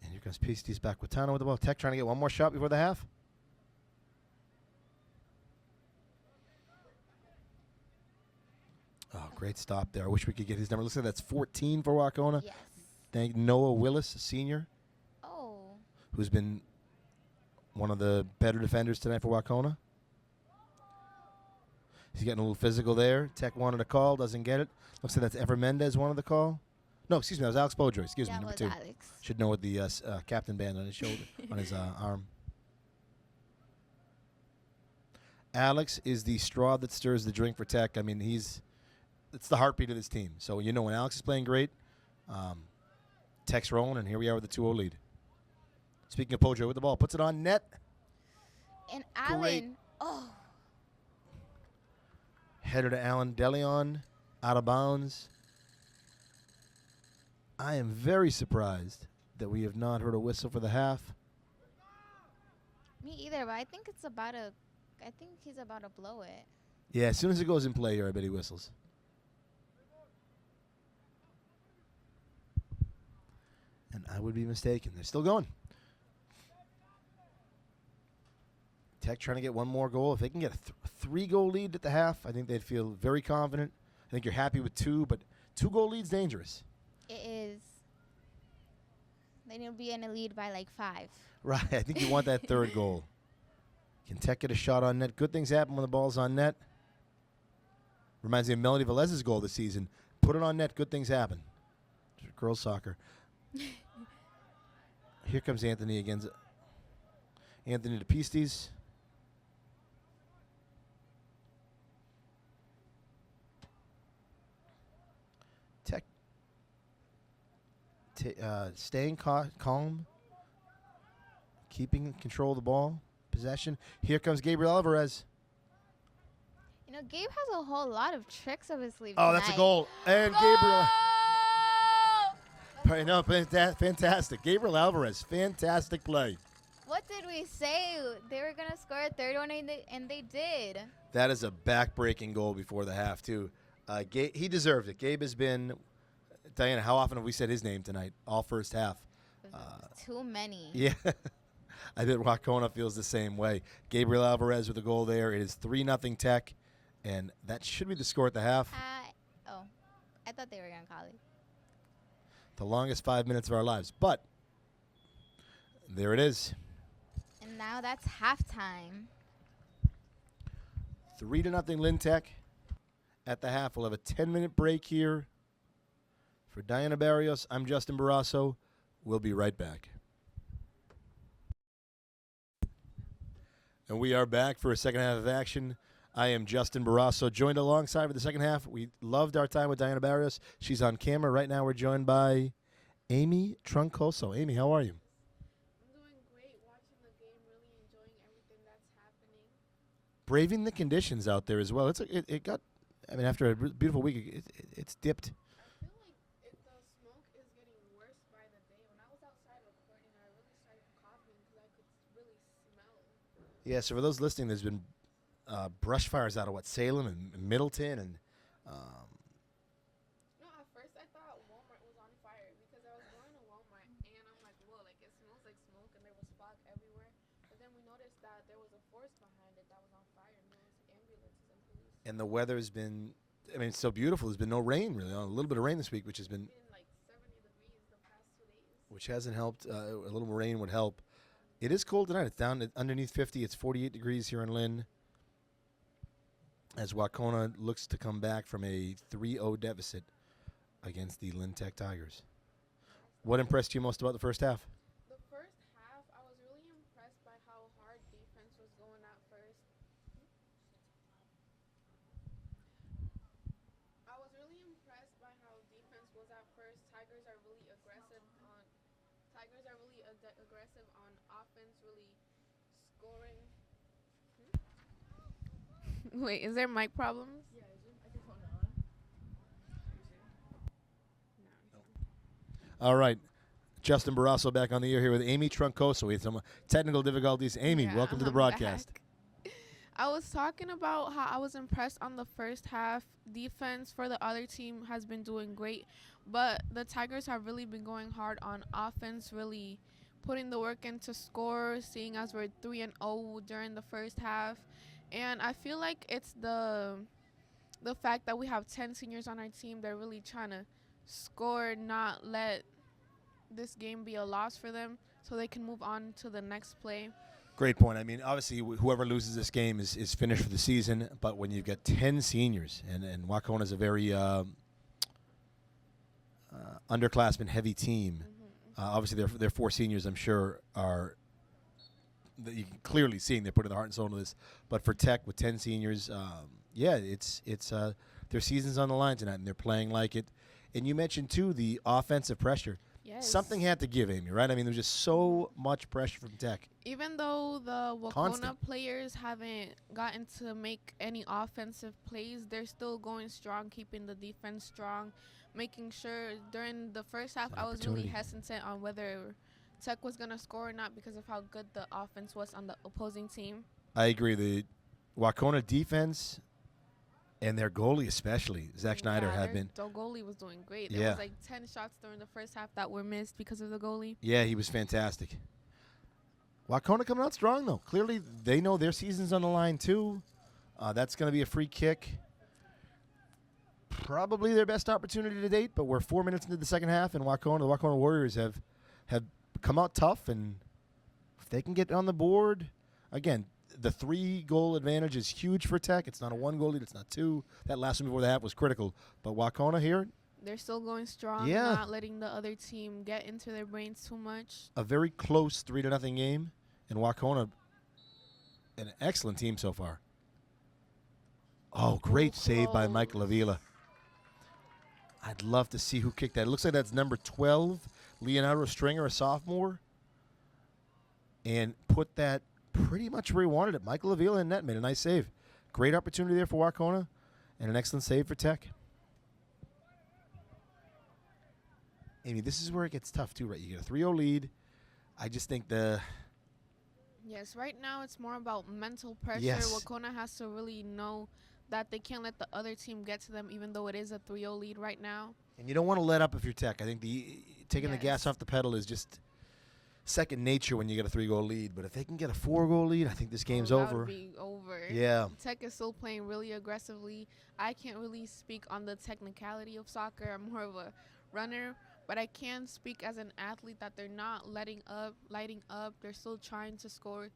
And here comes Pistis back with Tano with the ball. Tech trying to get one more shot before the half. Oh, great stop there. I wish we could get his number. Looks like that's 14 for Wacona. Yes. Thank Noah Willis, a senior, Oh. who's been one of the better defenders tonight for Wacona. He's getting a little physical there. Tech wanted a call, doesn't get it. Looks like that's Ever Mendez wanted the call. No, excuse me, that was Alex Pojo. Excuse me, That number was 2. Alex. Should know with the captain band on his shoulder, on his arm. Alex is the straw that stirs the drink for Tech. I mean, it's the heartbeat of this team. So, you know, when Alex is playing great, Tech's rolling, and here we are with the 2-0 lead. Speaking of Pojo with the ball, puts it on net. And Allen. Great. Oh. Header to Alan DeLeon, out of bounds. I am very surprised that we have not heard a whistle for the half. Me either, but I think he's about to blow it. Yeah, as soon as it goes in play here, I bet he whistles. And I would be mistaken. They're still going. Tech trying to get one more goal. If they can get a 3-goal lead at the half, I think they'd feel very confident. I think you're happy with 2, but 2-goal lead's dangerous. It is. Then you'll be in a lead by like 5. Right. I think you want that 3rd goal. Can Tech get a shot on net? Good things happen when the ball's on net. Reminds me of Melody Velez's goal this season. Put it on net. Good things happen. Girls soccer. Here comes Anthony again. Anthony to Pistis. Tech staying calm, keeping control of the ball, possession. Here comes Gabriel Alvarez. You know, Gabe has a whole lot of tricks up his sleeve. Oh, that's a goal. And Gabriel. No, fantastic. Gabriel Alvarez, fantastic play. What did we say? They were going to score a 3rd one, and they did. That is a back-breaking goal before the half, too. He deserved it. Gabe has been, Diana, how often have we said his name tonight? All first half. Too many. Yeah. I think Wacona feels the same way. Gabriel Alvarez with a goal there. It is 3-0 Tech, and that should be the score at the half. I thought they were going to call it. The longest 5 minutes of our lives. But there it is. And now that's halftime. 3-0 Lynn Tech. At the half, we'll have a 10-minute break here. For Diana Barrios, I'm Justin Barrasso. We'll be right back. And we are back for a second half of action. I am Justin Barrasso, joined alongside for the second half. We loved our time with Diana Barrios. She's on camera. Right now we're joined by Amy Troncoso. Amy, how are you? I'm doing great, watching the game, really enjoying everything that's happening. braving the conditions out there as well. It got. I mean, after a beautiful week, it's dipped. I feel like the smoke is getting worse by the day. When I was outside recording, I really started coughing because I could really smell. Yeah. So for those listening, there's been brush fires out of Salem and Middleton and. No, at first I thought Walmart was on fire because I was going to Walmart and I'm like, whoa, like it smells like smoke and there was fog everywhere. But then we noticed that there was a forest behind it that was on fire and there was ambulances and police. And the weather's been. I mean, it's so beautiful. There's been no rain really. A little bit of rain this week, which has been. It's been like 70 degrees the past 2 days. Which hasn't helped. A little more rain would help. It is cold tonight. It's down underneath 50. It's 48 degrees here in Lynn. As Wacona looks to come back from a 3-0 deficit against the Lynn Tech Tigers. What impressed you most about the first half? The first half, I was really impressed by how hard defense was going at first. I was really impressed by how defense was at first. Tigers are really aggressive on offense, really scoring. Wait, is there mic problems? Yeah, is your microphone on? All right. Justin Barrasso back on the air here with Amy Troncoso. We had some technical difficulties. Amy, Yeah, welcome to the I'm broadcast. back. I was talking about how I was impressed on the first half. Defense for the other team has been doing great, but the Tigers have really been going hard on offense, really putting the work in to score, seeing as we're 3-0 during the first half. And I feel like it's the fact that we have 10 seniors on our team. They're really trying to score, not let this game be a loss for them so they can move on to the next play. Great point. I mean, obviously, whoever loses this game is finished for the season. But when you've got 10 seniors, and Wacona is a very underclassmen-heavy team, obviously their 4 seniors, I'm sure, are that you can clearly seeing they're putting their heart and soul into this. But for Tech with 10 seniors, it's their season's on the line tonight, and they're playing like it. And you mentioned too the offensive pressure. Yes. Something had to give, Amy, right? I mean, there's just so much pressure from Tech. Even though the Wacona Constant. players haven't gotten to make any offensive plays, they're still going strong, keeping the defense strong, making sure during the first half An I was really opportunity. hesitant on whether Tech was going to score or not because of how good the offense was on the opposing team. I agree. The Wacona defense and their goalie especially, Zach Schneider, have been. The goalie was doing great. Yeah. There was like 10 shots during the first half that were missed because of the goalie. Yeah, he was fantastic. Wacona coming out strong, though. Clearly, they know their season's on the line, too. That's going to be a free kick. Probably their best opportunity to date, but we're 4 minutes into the second half, and the Wacona Warriors have come out tough, and if they can get on the board, again, the 3-goal advantage is huge for Tech. It's not a 1-goal lead. It's not 2. That last one before the half was critical. But Wacona here, They're still going strong, Yeah. not letting the other team get into their brains too much. a very close 3-0 game, and Wacona, an excellent team so far. Oh, great save by Michael Avila. I'd love to see who kicked that. It looks like that's number 12, Leonardo Stringer, a sophomore, and put that pretty much where he wanted it. Michael Avila in net made a nice save. Great opportunity there for Wacona, and an excellent save for Tech. Amy, this is where it gets tough too, right? You get a 3-0 lead. I just think Yes, right now it's more about mental pressure. Yes. Wacona has to really know that they can't let the other team get to them, even though it is a 3-0 lead right now. and you don't want to let up if you're Tech. I think taking the gas Yes. off the pedal is just second nature when you get a 3-goal lead. But if they can get a 4-goal lead, I think this game's That over. would be over. Yeah. Tech is still playing really aggressively. I can't really speak on the technicality of soccer. I'm more of a runner. But I can speak as an athlete that they're not lighting up. They're still trying to score,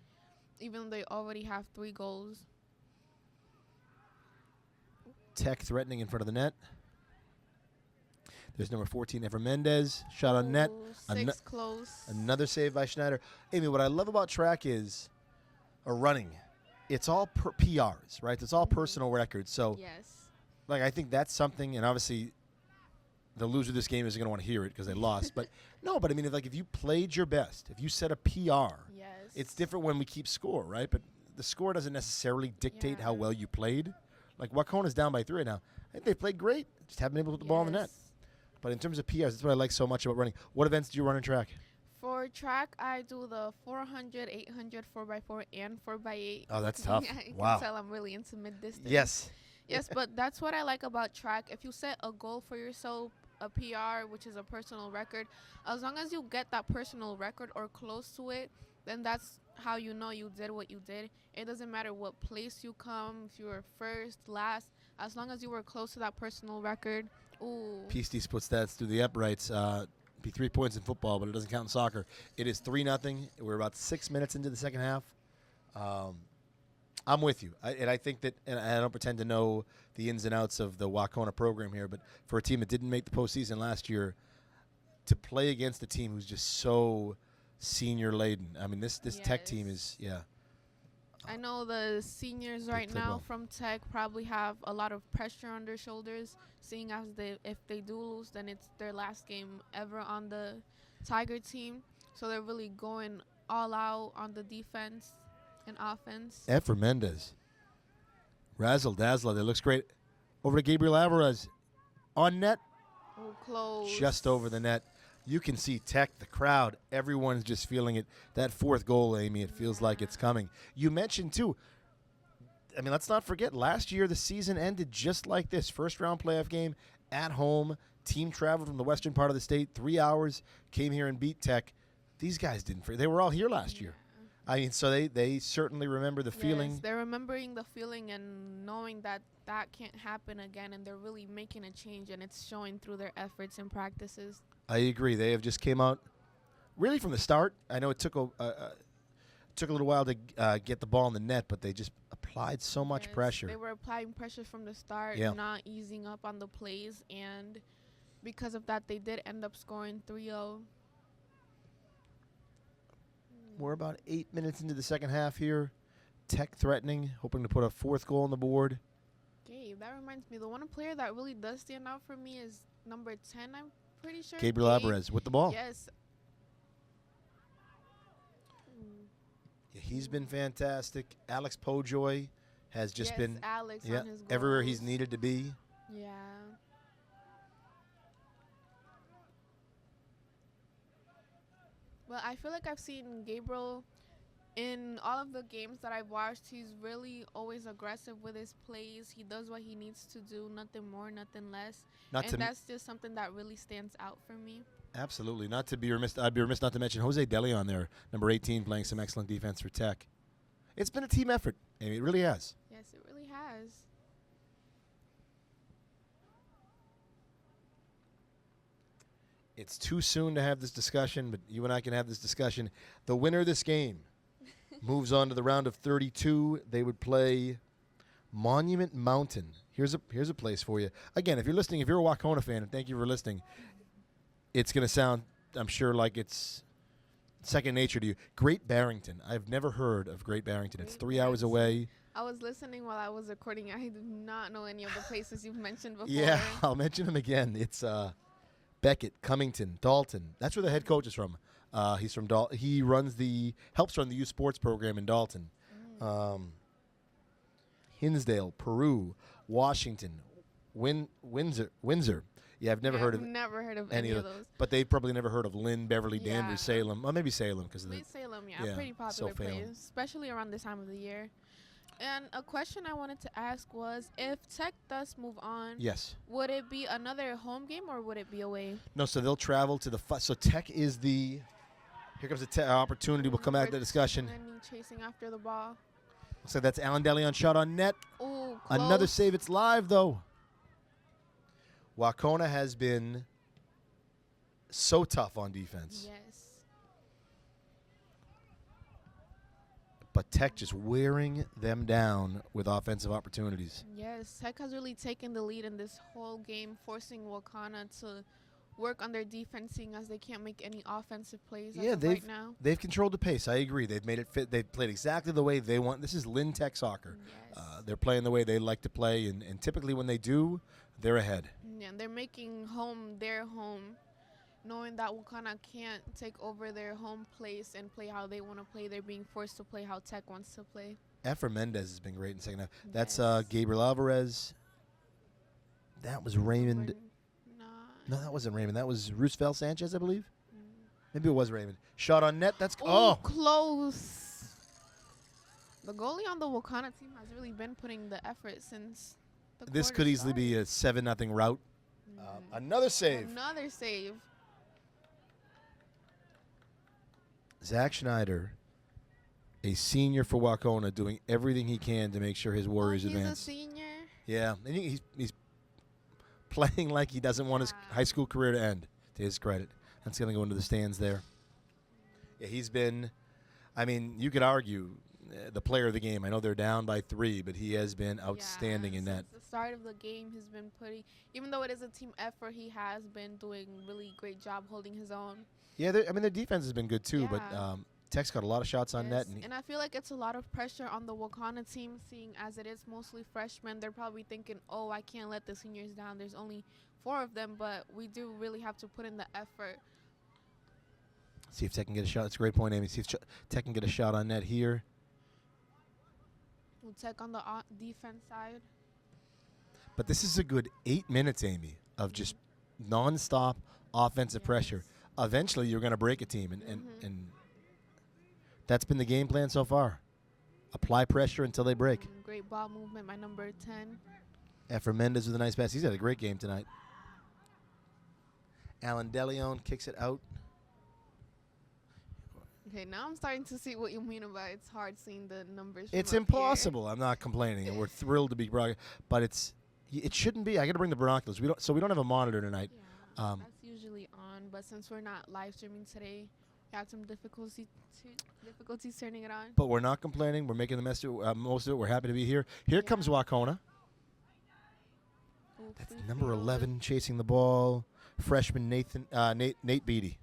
even though they already have 3 goals. Tech threatening in front of the net. There's number 14, Ever Mendez. Shot on net. Ooh, Ano- 6 close. Another save by Schneider. Amy, what I love about track is, or running, it's all PRs, right? It's all personal records. So, Yes. like, I think that's something, and obviously the loser of this game isn't going to want to hear it because they lost. But, no, if you played your best, if you set a PR, Yes. it's different when we keep score, right? But the score doesn't necessarily dictate how Yeah. well you played. Like Wacona's down by 3 right now. I think they played great, just haven't been able to put the ball in the net. Yes. But in terms of PRs, that's what I like so much about running. What events do you run in track? For track, I do the 400, 800, 4x4, and 4x8. Oh, that's tough. Yeah, you Wow. can tell I'm really into mid-distance. Yes. Yes, but that's what I like about track. If you set a goal for yourself, a PR, which is a personal record, as long as you get that personal record or close to it, then that's how you know you did what you did. It doesn't matter what place you come, if you were first, last, as long as you were close to that personal record. Ooh. Pistis puts stats through the uprights. Be 3 points in football, but it doesn't count in soccer. It is 3-0. We're about 6 minutes into the second half. I'm with you. I think that, and I don't pretend to know the ins and outs of the Wacona program here, but for a team that didn't make the postseason last year, to play against a team who's just so senior laden. I mean, this Tech team is, I know the seniors right played now well. from Tech probably have a lot of pressure on their shoulders, seeing as if they do lose, then it's their last game ever on the Tiger team. So they're really going all out on the defense and offense. Efra Mendez. Razzle dazzle. It looks great. Over to Gabriel Alvarez. On net. Oh, close. Just over the net. You can see Tech, the crowd, everyone's just feeling it. That fourth goal, Amy, it feels like it's coming. You mentioned, too, I mean, let's not forget, last year the season ended just like this. First round playoff game at home. Team traveled from the western part of the state, 3 hours, came here and beat Tech. These guys didn't. They were all here last year. I mean, so they certainly remember the feeling. Yes, they're remembering the feeling and knowing that that can't happen again, and they're really making a change, and it's showing through their efforts and practices. I agree. They have just came out really from the start. I know it took a little while to get the ball in the net, but they just applied so much Yes, pressure. They were applying pressure from the start, Yeah. not easing up on the plays, and because of that, they did end up scoring 3-0. We're about 8 minutes into the second half here. Tech threatening, hoping to put a fourth goal on the board. Gabe, that reminds me, the one player that really does stand out for me is number 10, I'm pretty sure. Gabriel Gabe. Alvarez with the ball. Yes. Yeah, he's been fantastic. Alex Pojoy has just Yes, been Alex on his everywhere he's goals. needed to be. Yeah. Well, I feel like I've seen Gabriel in all of the games that I've watched. He's really always aggressive with his plays. He does what he needs to do, nothing more, nothing less. Not to And that's just something that really stands out for me. absolutely not to be remiss. I'd be remiss not to mention Jose Deli on there, number 18, playing some excellent defense for Tech. It's been a team effort, Amy. It really has. Yes, it really has. It's too soon to have this discussion, but you and I can have this discussion. The winner of this game moves on to the round of 32. They would play Monument Mountain. Here's a place for you. Again, if you're listening, if you're a Wacona fan, and thank you for listening, it's going to sound, I'm sure, like it's second nature to you. Great Barrington. I've never heard of Great Barrington. It's Great 3 hours away. I was listening while I was recording. I did not know any of the places you've mentioned before. Yeah, I'll mention them again. It's Beckett, Cummington, Dalton. That's where the head coach is from. He's from Dalton. He helps run the youth sports program in Dalton. Hinsdale, Peru, Washington, Windsor. Yeah, I've never heard of never heard of any any of of those. but they've probably never heard of Lynn, Beverly, Yeah. Danvers, Salem. Or maybe Salem because of the. Late Salem, yeah, pretty popular Salem. place, especially around this time of the year. And a question I wanted to ask was, if Tech does move on, Yes. would it be another home game or would it be away? No, so they'll travel to the. So Tech is the. Here comes the opportunity. We'll come back to the discussion. And then chasing after the ball. Looks like that's Alan Deli on shot on net. Ooh, Another close. save. It's live, though. Wacona has been so tough on defense. Yes. But Tech just wearing them down with offensive opportunities. Yes, Tech has really taken the lead in this whole game, forcing Wakana to work on their defense, seeing as they can't make any offensive plays as of right now. They've controlled the pace. I agree. They've made it fit. They've played exactly the way they want. This is Lynn Tech soccer. Yes. They're playing the way they like to play, and typically when they do, they're ahead. Yeah, and they're making home their home, knowing that Wakana can't take over their home place and play how they want to play. They're being forced to play how Tech wants to play. Efra Mendez has been great in the second half. That's Yes. Gabriel Alvarez. That was Raymond. Number No, 9. that wasn't Raymond. That was Roosevelt Sanchez, I believe. Mm. Maybe it was Raymond. Shot on net. That's Oh, close. The goalie on the Wakana team has really been putting the effort since the This quarter could easily started. be a 7-0 rout. Another save. Another save. Zach Schneider, a senior for Wacona, doing everything he can to make sure his Warriors he's advance. a senior. Yeah, and he's playing like he doesn't want his Yeah. high school career to end, to his credit. That's going to go into the stands there. Yeah, he's been, I mean, you could argue the player of the game. I know they're down by 3, but he has been outstanding in that. Since the start of the game, he's been putting, even though it is a team effort, he has been doing really great job holding his own. Yeah, I mean, their defense has been good too, but Yeah. Tech's got a lot of shots on net. And I feel like it's a lot of pressure on the Wakana team, seeing as it is mostly freshmen. They're probably thinking, oh, I can't let the seniors down. There's only 4 of them, but we do really have to put in the effort. See if Tech can get a shot. That's a great point, Amy. See if Tech can get a shot on net here. We'll check on the defense side. But this is a good 8 minutes, Amy, of just nonstop offensive pressure. Eventually, you're going to break a team, and that's been the game plan so far. Apply pressure until they break. Great ball movement by number 10. Efra Mendez with a nice pass. He's had a great game tonight. Alan DeLeon kicks it out. Okay, now I'm starting to see what you mean about it's hard seeing the numbers. From It's up impossible. I'm not complaining, and we're thrilled to be brought. But it shouldn't be. I got to bring the binoculars. We don't have a monitor tonight. Yeah, that's usually on, but since we're not live streaming today, we have some difficulties turning it on. But we're not complaining. We're making the most of it. We're happy to be here. Here comes Wacona. Ooh, That's free number field. 11 chasing the ball. Freshman Nate Beatty. Nate Beatty.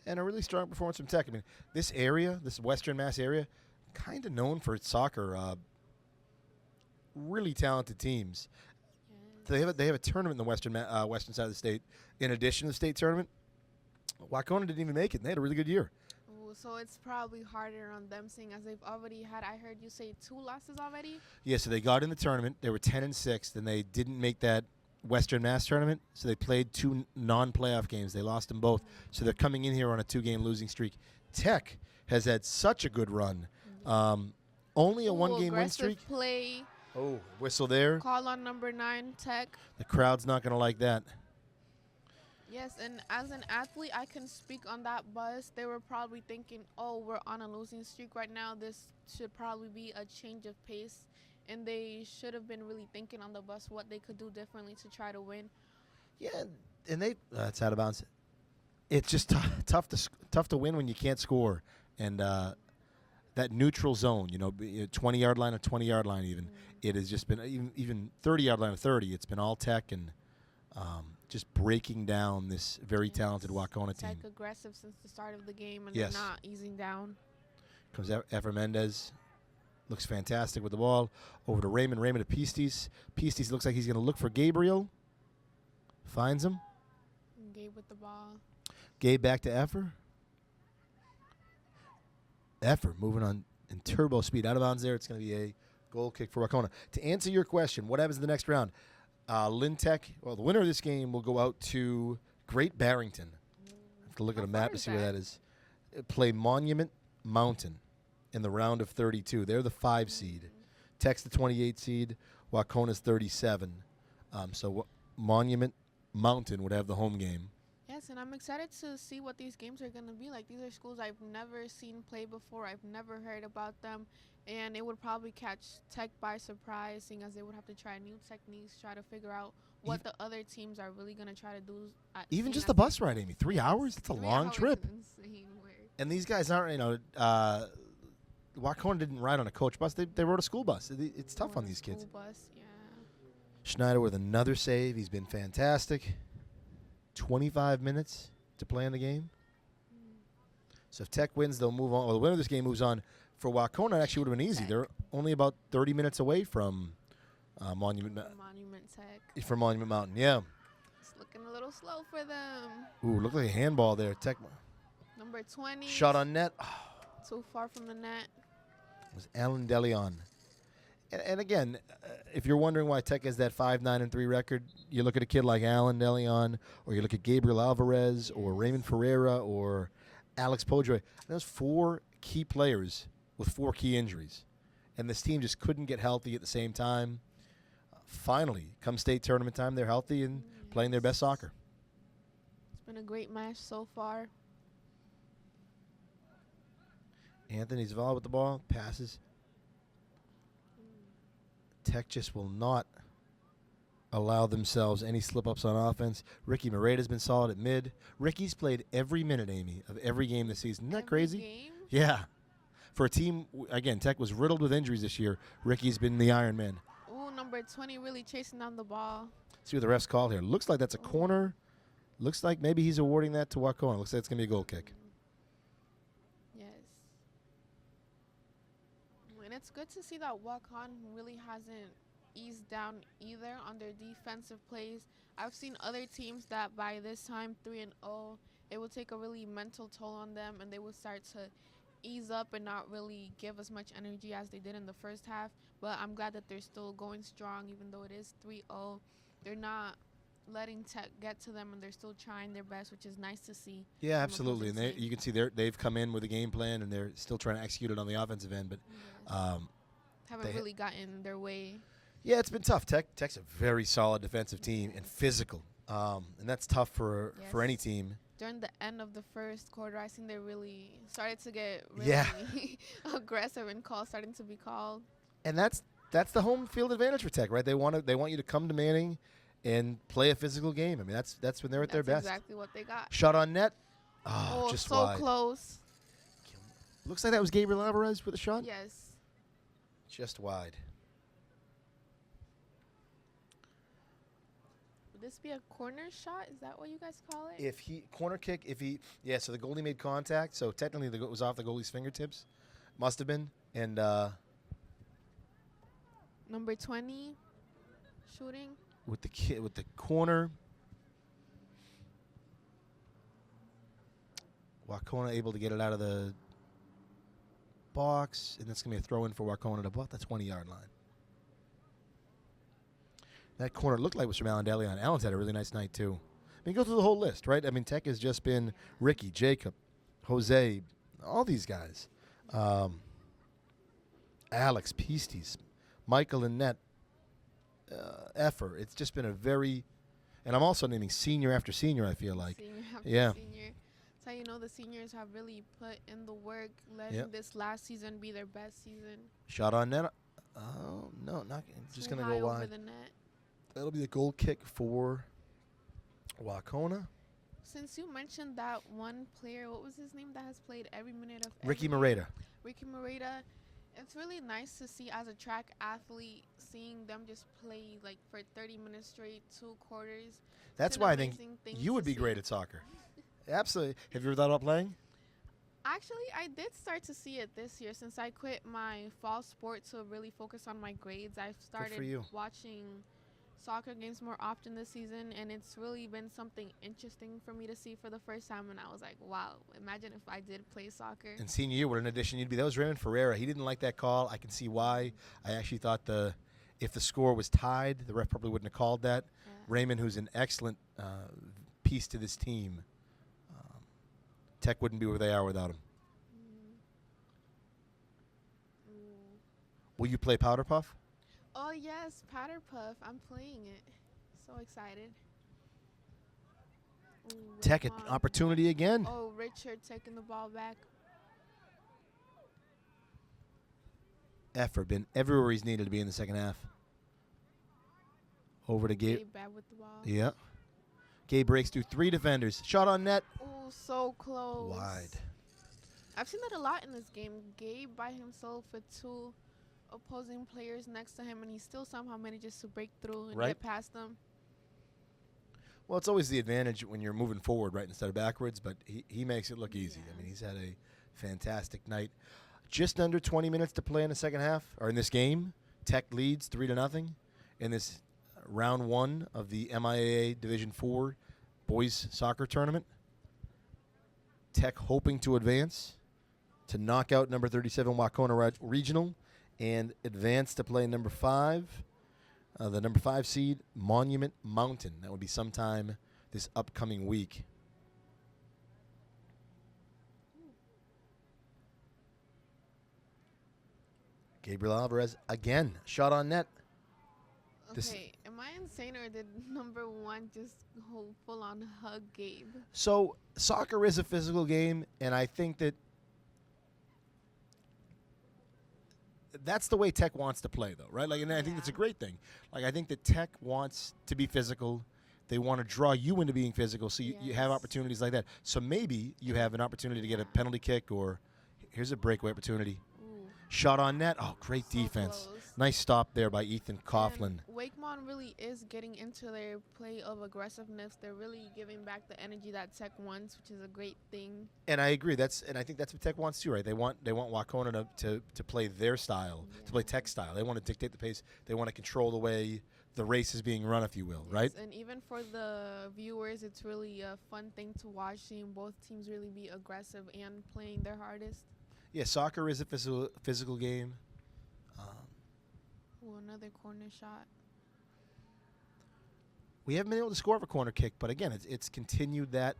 And a really strong performance from Tech. I mean, this area, this Western Mass area, kind of known for its soccer. Really talented teams. Yes. They have a tournament in the western side of the state. In addition to the state tournament, Wacona didn't even make it. And they had a really good year. Ooh, so it's probably harder on them, seeing as they've already had. I heard you say 2 losses already. Yeah, so they got in the tournament. They were 10-6. Then they didn't make that Western Mass tournament, so they played 2 non-playoff games. They lost them both, so they're coming in here on a 2-game losing streak. Tech has had such a good run. Only a 1-game win streak. Play. Oh, whistle there. Call on number 9, Tech. The crowd's not going to like that. Yes, and as an athlete, I can speak on that bus. They were probably thinking, oh, we're on a losing streak right now. This should probably be a change of pace. And they should have been really thinking on the bus what they could do differently to try to win. Yeah, and that's out of bounds. It's just tough to win when you can't score. And that neutral zone, 20-yard line or 20-yard line even, it has just been, even 30-yard line or 30, it's been all Tech and just breaking down this very talented Wacona team. Tech aggressive since the start of the game, and Yes. they're not easing down. Comes Efra Mendez. Looks fantastic with the ball. Over to Raymond. Raymond to Pistis. Pistis looks like he's going to look for Gabriel. Finds him. Gabe with the ball. Gabe back to Effer. Effer moving on in turbo speed. Out of bounds there. It's going to be a goal kick for Wacona. To answer your question, what happens in the next round? Lynn Tech, well, the winner of this game will go out to Great Barrington. I have to look at a map to see where that is. Play Monument Mountain in the round of 32. They're the 5 seed. Tech's the 28 seed. Wacona's 37. So Monument Mountain would have the home game. Yes, and I'm excited to see what these games are going to be like. These are schools I've never seen play before. I've never heard about them. And it would probably catch Tech by surprise, seeing as they would have to try new techniques, try to figure out what the other teams are really going to try to do. Even just the bus ride, Amy. 3 hours? That's a long trip. Insane work. And these guys aren't, Wacona didn't ride on a coach bus. They rode a school bus. It's tough on these kids. School bus, yeah. Schneider with another save. He's been fantastic. 25 minutes to play in the game. So if Tech wins, they'll move on. Well, the winner of this game moves on. For Wacona, it actually would have been easy. They're only about 30 minutes away from Monument Tech. From Monument Mountain, yeah. It's looking a little slow for them. Ooh, looked like a handball there. Tech. Number 20. Shot on net. Too far from the net. It was Alan DeLeon. And again, if you're wondering why Tech has that 5-9-3 record, you look at a kid like Alan DeLeon, or you look at Gabriel Alvarez, or Raymond Ferreira, or Alex Podre. Those 4 key players with 4 key injuries. And this team just couldn't get healthy at the same time. Finally, come state tournament time, they're healthy and playing their best soccer. It's been a great match so far. Anthony Zavala with the ball, passes. Tech just will not allow themselves any slip-ups on offense. Ricky Moreta's been solid at mid. Ricky's played every minute, Amy, of every game this season. Isn't that crazy? Game? Yeah. For a team, again, Tech was riddled with injuries this year. Ricky's been the Iron Man. Ooh, number 20 really chasing down the ball. See what the refs call here. Looks like that's a corner. Looks like maybe he's awarding that to Wakona. Looks like it's going to be a goal kick. Yes. And it's good to see that Wakan really hasn't eased down either on their defensive plays. I've seen other teams that by this time 3-0, it will take a really mental toll on them and they will start to ease up and not really give as much energy as they did in the first half. But I'm glad that they're still going strong even though it is 3-0. They're not letting Tech get to them and they're still trying their best, which is nice to see. Yeah, absolutely. And you can see they've come in with a game plan and they're still trying to execute it on the offensive end. But haven't really gotten their way. Yeah, it's been tough. Tech's a very solid defensive team and physical. And that's tough for any team. During the end of the first quarter, I think they really started to get really aggressive and calls starting to be called. And that's the home field advantage for Tech, right? They want you to come to Manning and play a physical game. I mean, that's when they're at their best. That's exactly what they got. Shot on net. Oh, just so wide. Close. Looks like that was Gabriel Alvarez with a shot. Yes. Just wide. Would this be a corner shot? Is that what you guys call it? Corner kick, so the goalie made contact, so technically it was off the goalie's fingertips. Must have been. And number 20 shooting with the corner. Wakona able to get it out of the box, and that's going to be a throw in for Wakona to about the 20-yard line. That corner looked like it was from Alan DeLeon. Alan's had a really nice night, too. I mean, go through the whole list, right? I mean, Tech has just been Ricky, Jacob, Jose, all these guys. Alex, Pistes, Michael and net, Effer. It's just been a very, and I'm also naming senior after senior, I feel like. Senior after senior. So you know the seniors have really put in the work, letting this last season be their best season. Shot on net. Oh, no, not just going to go wide. Over the net. That'll be a goal kick for Wakona. Since you mentioned that one player, what was his name that has played every minute of Ricky Moreta. Ricky Moreta. It's really nice to see as a track athlete, seeing them just play like for 30 minutes straight, 2 quarters. That's why I think you would be great at soccer. Absolutely. Have you ever thought about playing? Actually, I did start to see it this year. Since I quit my fall sport to really focus on my grades, I've started watching soccer games more often this season, and it's really been something interesting for me to see for the first time. And I was like, wow, imagine if I did play soccer. And senior year, what an addition you'd be. That was Raymond Ferreira. He didn't like that call. I can see why. I actually thought if the score was tied, the ref probably wouldn't have called that. Yeah. Raymond, who's an excellent piece to this team. Tech wouldn't be where they are without him. Will you play Powder Puff? Oh, yes, Powder Puff. I'm playing it. So excited. Ooh, Tech an opportunity again. Oh, Richard taking the ball back. Effort been everywhere he's needed to be in the second half. Over to Gabe. Gabe bad with the ball. Yeah. Gabe breaks through 3 defenders. Shot on net. Oh, so close. Wide. I've seen that a lot in this game. Gabe by himself with 2 opposing players next to him, and he still somehow manages to break through and get past them. Well, it's always the advantage when you're moving forward, right, instead of backwards, but he makes it look easy. I mean, he's had a fantastic night. Just under 20 minutes to play in the second half, or in this game. Tech leads 3-0 in this round 1 of the MIAA Division 4 boys soccer tournament. Tech hoping to advance to knock out number 37 Wacona Regional and advance to play number 5, the number 5 seed, Monument Mountain. That would be sometime this upcoming week. Gabriel Alvarez again, shot on net. Okay, am I insane or did number 1 just go full on hug Gabe? So soccer is a physical game, and I think that's the way Tech wants to play, though, right? Like, and I think that's a great thing. Like, I think that Tech wants to be physical. They want to draw you into being physical, so you have opportunities like that. So maybe you have an opportunity to get a penalty kick, or here's a breakaway opportunity. Ooh. Shot on net. Oh, great So defense. close. Nice stop there by Ethan Coughlin. And Wakemon really is getting into their play of aggressiveness. They're really giving back the energy that Tech wants, which is a great thing. And I agree. And I think that's what Tech wants too, right? They want Wacona to play their style, to play Tech style. They want to dictate the pace. They want to control the way the race is being run, if you will, right? And even for the viewers, it's really a fun thing to watch, seeing both teams really be aggressive and playing their hardest. Yeah, soccer is a physical game. Ooh, another corner shot. We haven't been able to score off a corner kick, but again, it's continued that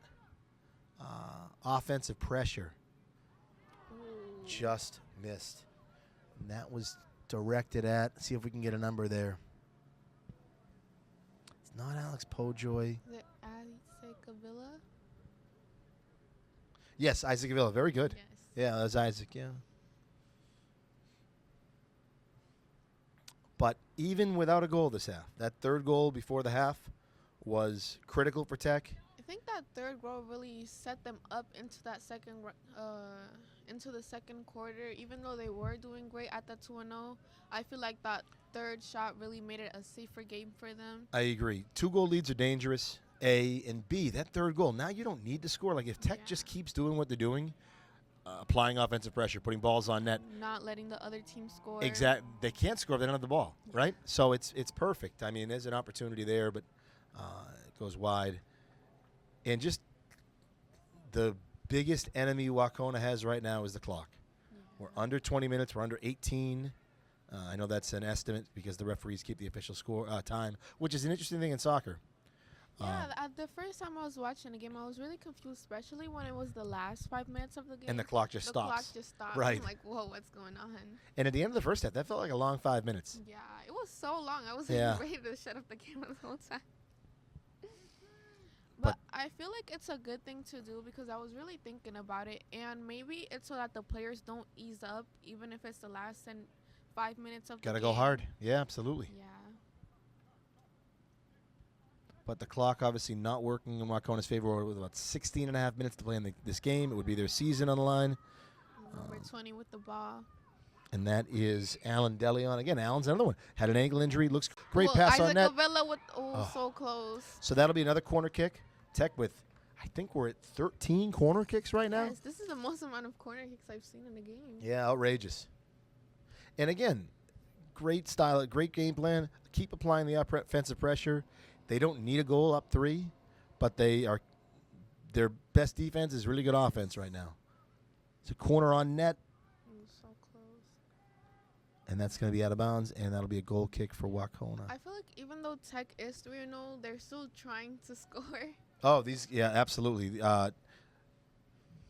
offensive pressure. Ooh. Just missed. And that was directed at, see if we can get a number there. It's not Alex Pojoy. Is it Isaac Avila? Yes, Isaac Avila. Very good. Yes. Yeah, that was Isaac, yeah. But even without a goal this half, that third goal before the half was critical for Tech. I think that third goal really set them up into that into the second quarter. Even though they were doing great at the 2-0, I feel like that third shot really made it a safer game for them. I agree. 2-goal leads are dangerous, A, and B, that third goal, now you don't need to score. Like, if Tech just keeps doing what they're doing, applying offensive pressure, putting balls on net. Not letting the other team score. Exactly. They can't score if they don't have the ball, right? So it's perfect. I mean, there's an opportunity there, but it goes wide. And just the biggest enemy Wacona has right now is the clock. Yeah. We're under 20 minutes. We're under 18. I know that's an estimate because the referees keep the official score time, which is an interesting thing in soccer. Yeah, at the first time I was watching the game, I was really confused, especially when it was the last 5 minutes of the game. And the clock just stops. The clock just stopped. Right. I'm like, whoa, what's going on? And at the end of the first half, that felt like a long 5 minutes. Yeah, it was so long. I was ready to shut up the game the whole time. But I feel like it's a good thing to do because I was really thinking about it. And maybe it's so that the players don't ease up, even if it's the last 5 minutes of the game. Gotta go hard. Yeah, absolutely. Yeah. But the clock obviously not working in Wacona's favor with about 16 and a half minutes to play in this game. It would be their season on the line. Number 20 with the ball. And that is Alan DeLeon. Again, Alan's another one. Had an ankle injury. Looks great pass Isaac on net. Avila with, so close. So that'll be another corner kick. Tech with, I think we're at 13 corner kicks right now. Yes, this is the most amount of corner kicks I've seen in the game. Yeah, outrageous. And again, great style, great game plan. Keep applying the offensive pressure. They don't need a goal up 3, but their best defense is really good offense right now. It's a corner on net. So close. And that's going to be out of bounds, and that'll be a goal kick for Wacona. I feel like even though Tech is 3-0, they're still trying to score. Oh, absolutely.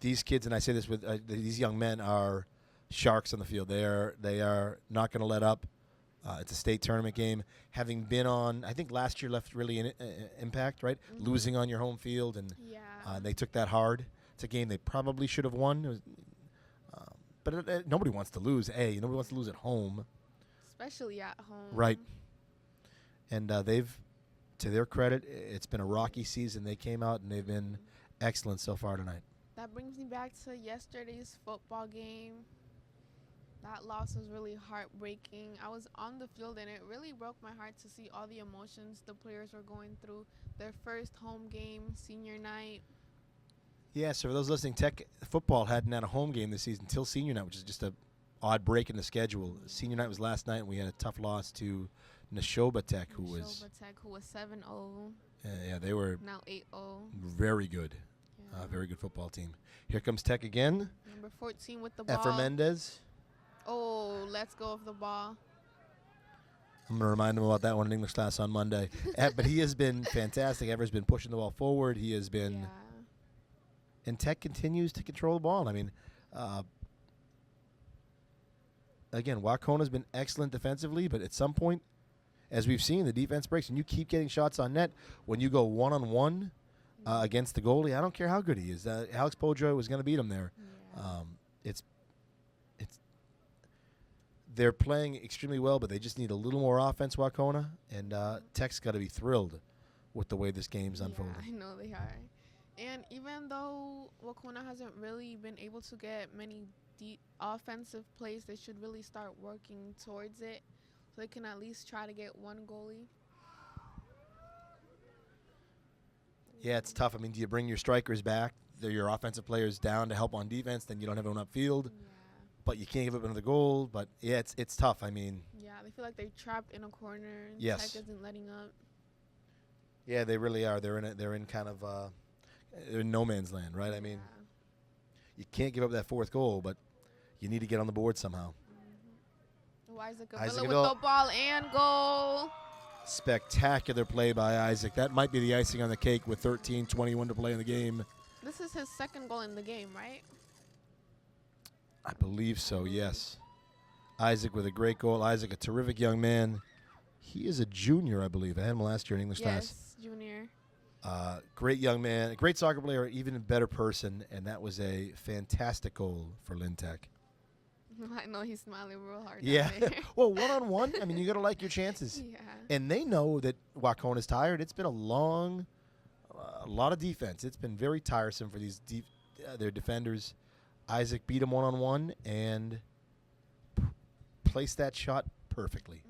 These kids, and I say this with these young men, are sharks on the field. They are not going to let up. It's a state tournament game. Having been on, I think last year left really an impact, right? Mm-hmm. Losing on your home field, and they took that hard. It's a game they probably should have won. It was, but nobody wants to lose. Nobody wants to lose at home. Especially at home. Right. And they've, to their credit, it's been a rocky season. They came out, and they've been excellent so far tonight. That brings me back to yesterday's football game. That loss was really heartbreaking. I was on the field, and it really broke my heart to see all the emotions the players were going through. Their first home game, senior night. Yeah, so for those listening, Tech football hadn't had a home game this season until senior night, which is just a odd break in the schedule. Senior night was last night, and we had a tough loss to Neshoba Tech, who was 7-0. yeah, they were now 8-0. very good. Yeah. Very good football team. Here comes Tech again. Number 14 with the ball. Effer Mendez. Oh, let's go with the ball. I'm going to remind him about that one in English class on Monday. But he has been fantastic. Ever's been pushing the ball forward. He has been. Yeah. And Tech continues to control the ball. I mean, again, Wacona's been excellent defensively, but at some point, as we've seen, the defense breaks, and you keep getting shots on net. When you go one-on-one against the goalie, I don't care how good he is. Alex Pojoy was going to beat him there. Yeah. They're playing extremely well, but they just need a little more offense, Wacona, and Tech's got to be thrilled with the way this game's unfolding. Yeah, I know they are. And even though Wacona hasn't really been able to get many deep offensive plays, they should really start working towards it so they can at least try to get one goalie. Yeah, it's tough. I mean, do you bring your strikers back? They're your offensive players down to help on defense, then you don't have anyone upfield. Yeah. But you can't give up another goal. But, yeah, it's tough. I mean. Yeah, they feel like they're trapped in a corner. And Yes. Tech isn't letting up. Yeah, they really are. They're in kind of they're in no man's land, right? I mean, Yeah. you can't give up that fourth goal, but you need to get on the board somehow. Isaac Isaac Avila with the ball and goal. Spectacular play by Isaac. That might be the icing on the cake with 13:21 to play in the game. This is his second goal in the game, right? I believe so, yes. Isaac with a great goal. Isaac, a terrific young man. He is a junior, I believe. I had him last year in English class. Yes, junior. Great young man, a great soccer player, even a better person, and that was a fantastic goal for Lynn Tech. I know he's smiling real hard. Yeah. down there. Well, one-on-one, I mean, you got to like your chances. Yeah. And they know that Wacona's tired. It's been a lot of defense. It's been very tiresome for these their defenders. Isaac beat him one-on-one and placed that shot perfectly.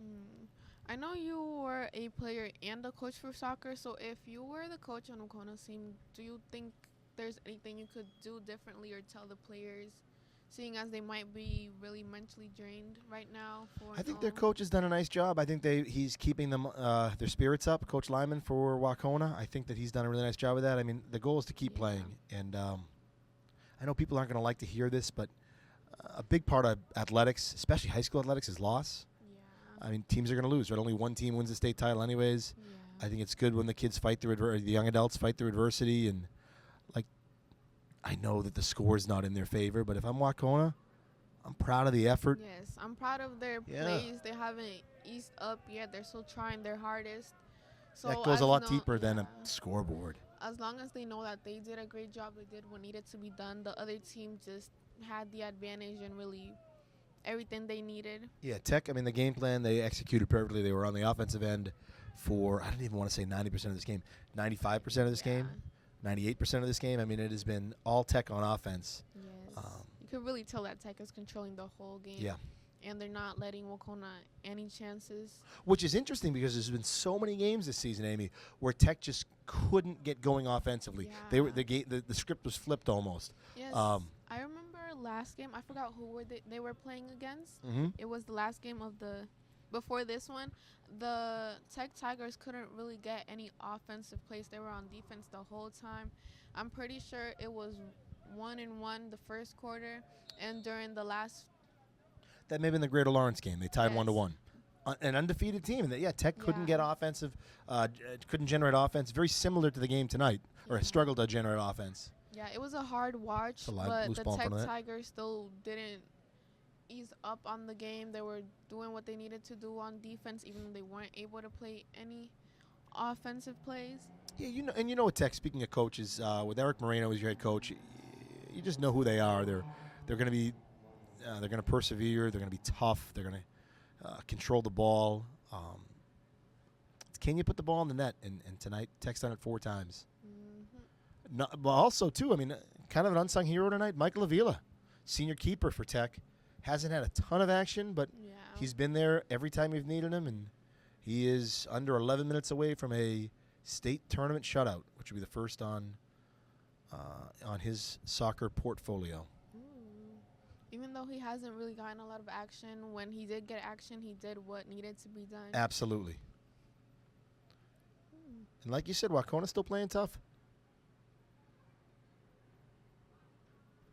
I know you were a player and a coach for soccer, so if you were the coach on Wacona's team, do you think there's anything you could do differently or tell the players, seeing as they might be really mentally drained right now? I think their coach has done a nice job. I think he's keeping them their spirits up. Coach Lyman for Wacona, I think that he's done a really nice job with that. I mean, the goal is to keep playing, and I know people aren't going to like to hear this, but a big part of athletics, especially high school athletics, is loss. Yeah. I mean, teams are going to lose, right? Only one team wins the state title anyways. Yeah. I think it's good when the kids fight through the young adults fight through adversity, and like, I know that the score is not in their favor, but if I'm Wacona, I'm proud of the effort. Yes, I'm proud of their plays. They haven't eased up yet. They're still trying their hardest. So that goes a lot deeper than a scoreboard. As long as they know that they did a great job, they did what needed to be done. The other team just had the advantage and really everything they needed. Yeah, Tech, I mean, the game plan, they executed perfectly. They were on the offensive end for, I don't even want to say 90% of this game, 95% of this game, 98% of this game. I mean, it has been all Tech on offense. Yes. You could really tell that Tech is controlling the whole game. Yeah. And they're not letting Wacona any chances. Which is interesting because there's been so many games this season, Amy, where Tech just couldn't get going offensively. Yeah. They were the script was flipped almost. Yes. I remember last game. I forgot who they were playing against. Mm-hmm. It was the last game of before this one. The Tech Tigers couldn't really get any offensive plays. They were on defense the whole time. I'm pretty sure it was 1-1 the first quarter, and during the last. That may have been the Greater Lawrence game. They tied 1-1. An undefeated team. And Tech couldn't get offensive, couldn't generate offense. Very similar to the game tonight, or struggled to generate offense. Yeah, it was a hard watch, but the Tech Tigers still didn't ease up on the game. They were doing what they needed to do on defense, even though they weren't able to play any offensive plays. Yeah, you know what, Tech, speaking of coaches, with Eric Moreno as your head coach, you just know who they are. They're going to be they're going to persevere. They're going to be tough. They're going to control the ball. Can you put the ball in the net? And tonight, Tech's done it 4 times. No, but also, too, I mean, kind of an unsung hero tonight, Michael Avila, senior keeper for Tech. Hasn't had a ton of action, but he's been there every time we've needed him, and he is under 11 minutes away from a state tournament shutout, which will be the first on his soccer portfolio. Even though he hasn't really gotten a lot of action, when he did get action, he did what needed to be done. Absolutely. And like you said, Wacona's still playing tough.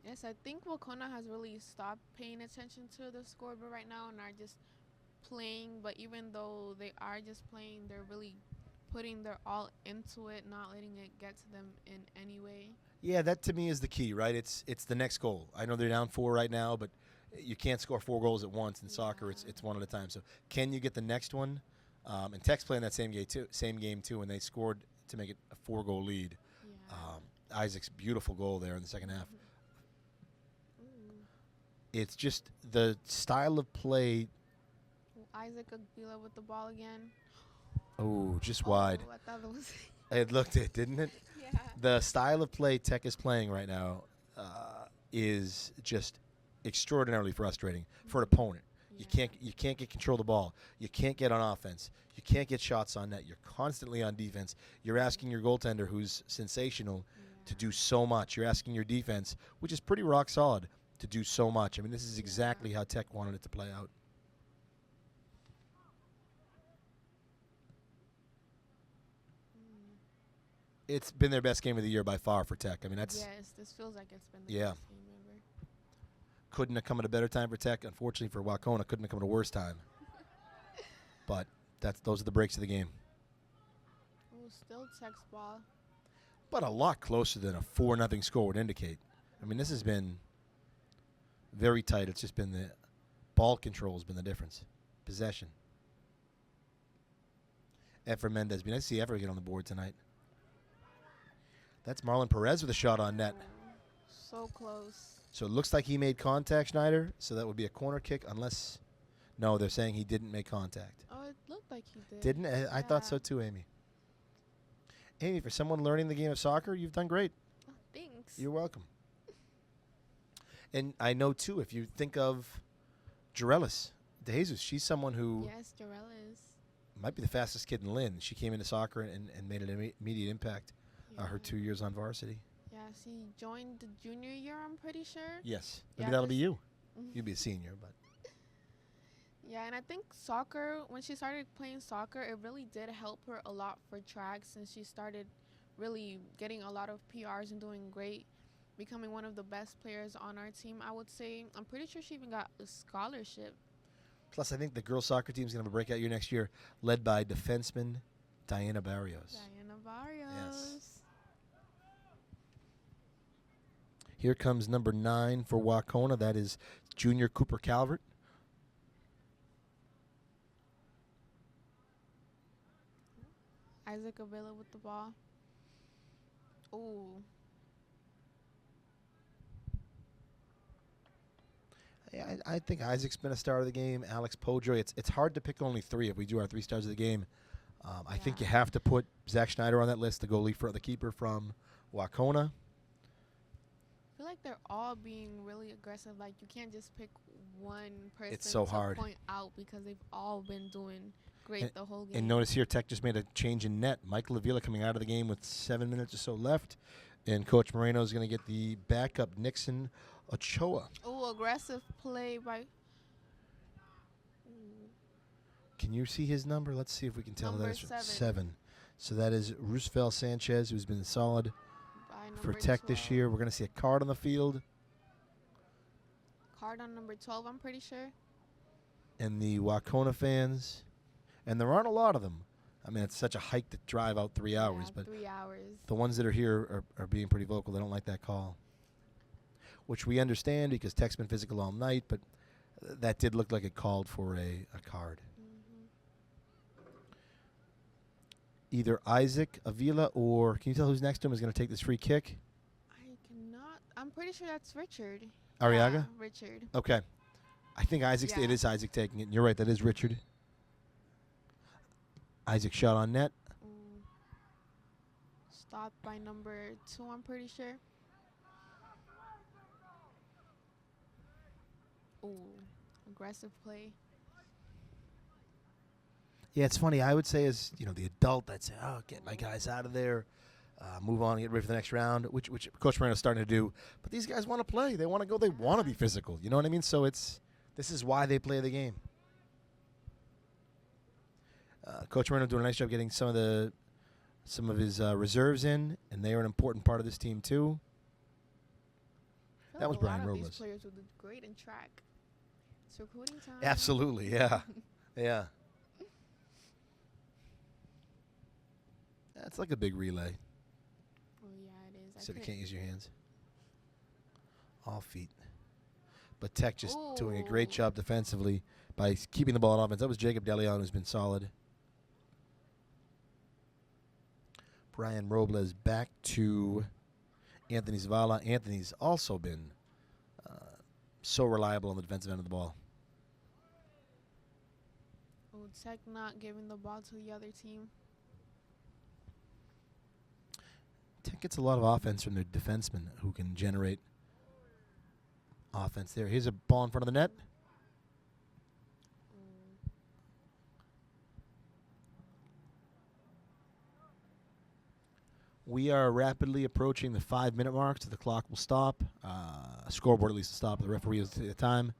Yes, I think Wakona has really stopped paying attention to the scoreboard right now and are just playing. But even though they are just playing, they're really putting their all into it, not letting it get to them in any way. Yeah, that to me is the key, right? It's the next goal. I know they're down 4 right now, but you can't score 4 goals at once in soccer. It's one at a time. So can you get the next one? And Tech's playing that same game too, and they scored to make it a 4-goal lead. Yeah. Isaac's beautiful goal there in the second half. Ooh. It's just the style of play. Isaac Aguila with the ball again. Oh, just wide. I thought it was. It looked it, didn't it? Yeah. The style of play Tech is playing right now is just extraordinarily frustrating for an opponent. You can't get control of the ball. You can't get on offense. You can't get shots on net. You're constantly on defense. You're asking your goaltender, who's sensational, to do so much. You're asking your defense, which is pretty rock solid, to do so much. I mean, this is exactly how Tech wanted it to play out. It's been their best game of the year by far for Tech. I mean, that's Yes, this feels like it's been the Yeah. best game ever. couldn't have come at a better time for Tech. Unfortunately for Wacona, couldn't have come at a worse time. But those are the breaks of the game. Oh, still Tech's ball. But a lot closer than a 4-0 score would indicate. I mean, this has been very tight. It's just been the ball control has been the difference. Possession. Efra Mendez. Be nice to see Efra get on the board tonight. That's Marlon Perez with a shot on net. Oh, so close. So it looks like he made contact, Schneider. So that would be a corner kick unless... No, they're saying he didn't make contact. Oh, it looked like he did. Didn't? I thought Yeah. so too, Amy. Amy, for someone learning the game of soccer, you've done great. Oh, thanks. You're welcome. And I know, too, if you think of Jarelis De Jesus, she's someone who Yes, Jarell is. might be the fastest kid in Lynn. She came into soccer and made an immediate impact her 2 years on varsity. Yeah, she joined the junior year, I'm pretty sure. Yes. Maybe Yeah, that'll be 'cause- you. Mhm. You'll be a senior, but Yeah, and I think soccer, when she started playing soccer, it really did help her a lot for track since she started really getting a lot of PRs and doing great, becoming one of the best players on our team, I would say. I'm pretty sure she even got a scholarship. plus I think the girls soccer team's going to have a breakout year next year, led by defenseman Diana Barrios. Diana Barrios. Here comes number 9 for Wacona. That is junior Cooper Calvert. Isaac Avila with the ball. Ooh. Yeah, I think Isaac's been a star of the game. Alex Podroy. It's hard to pick only 3 if we do our 3 stars of the game. I think you Yeah. have to put Zach Schneider on that list, the goalie for the keeper from Wacona. I feel like they're all being really aggressive. Like, you can't just pick one person so to hard. point out because they've all been doing great the whole game. And notice here, Tech just made a change in net. Michael Avila coming out of the game with 7 minutes or so left. And Coach Moreno is going to get the backup, Nixon Ochoa. Oh, aggressive play by. Ooh. Can you see his number? Let's see if we can tell. Number That is 7. 7. So that is Roosevelt Sanchez, who's been solid By for number Tech this 12. year. We're going to see a card on the field. Card on number 12, I'm pretty sure. And the Wacona fans, and there aren't a lot of them. I mean, it's such a hike to drive out 3 hours, Yeah, but 3 hours. the ones that are here are being pretty vocal. They don't like that call, which we understand because Tech's been physical all night, but that did look like it called for a card. Either Isaac Avila or, can you tell who's next to him is going to take this free kick? I cannot. I'm pretty sure that's Richard. Ariaga? Yeah, Richard. Okay. I think Isaac's, Yeah. it is Isaac taking it. And you're right, that is Richard. Isaac shot on net. Ooh. Stopped by number 2, I'm pretty sure. Ooh, aggressive play. Yeah, it's funny. I would say as, the adult, I'd say, oh, get my guys out of there. Move on and get ready for the next round, which Coach Moreno's starting to do. But these guys want to play. They want to go. They want to be physical. You know what I mean? So this is why they play the game. Coach Moreno doing a nice job getting some of his reserves in, and they are an important part of this team too. I feel That like was a Brian lot of these Robles. players will do great in track. It's recruiting time. Absolutely, yeah. Yeah. That's like a big relay. Oh yeah, it is. So you couldn't- can't use your hands. All feet. But Tech just doing a great Ooh. job defensively by keeping the ball on offense. That was Jacob DeLeon, who's been solid. Brian Robles back to Anthony Zavala. Anthony's also been so reliable on the defensive end of the ball. Oh, Tech not giving the ball to the other team. Tech gets a lot of offense from their defensemen who can generate offense there. Here's a ball in front of the net. Mm. We are rapidly approaching the 5-minute mark, so the clock will stop. Scoreboard at least will stop. The referee will take the time.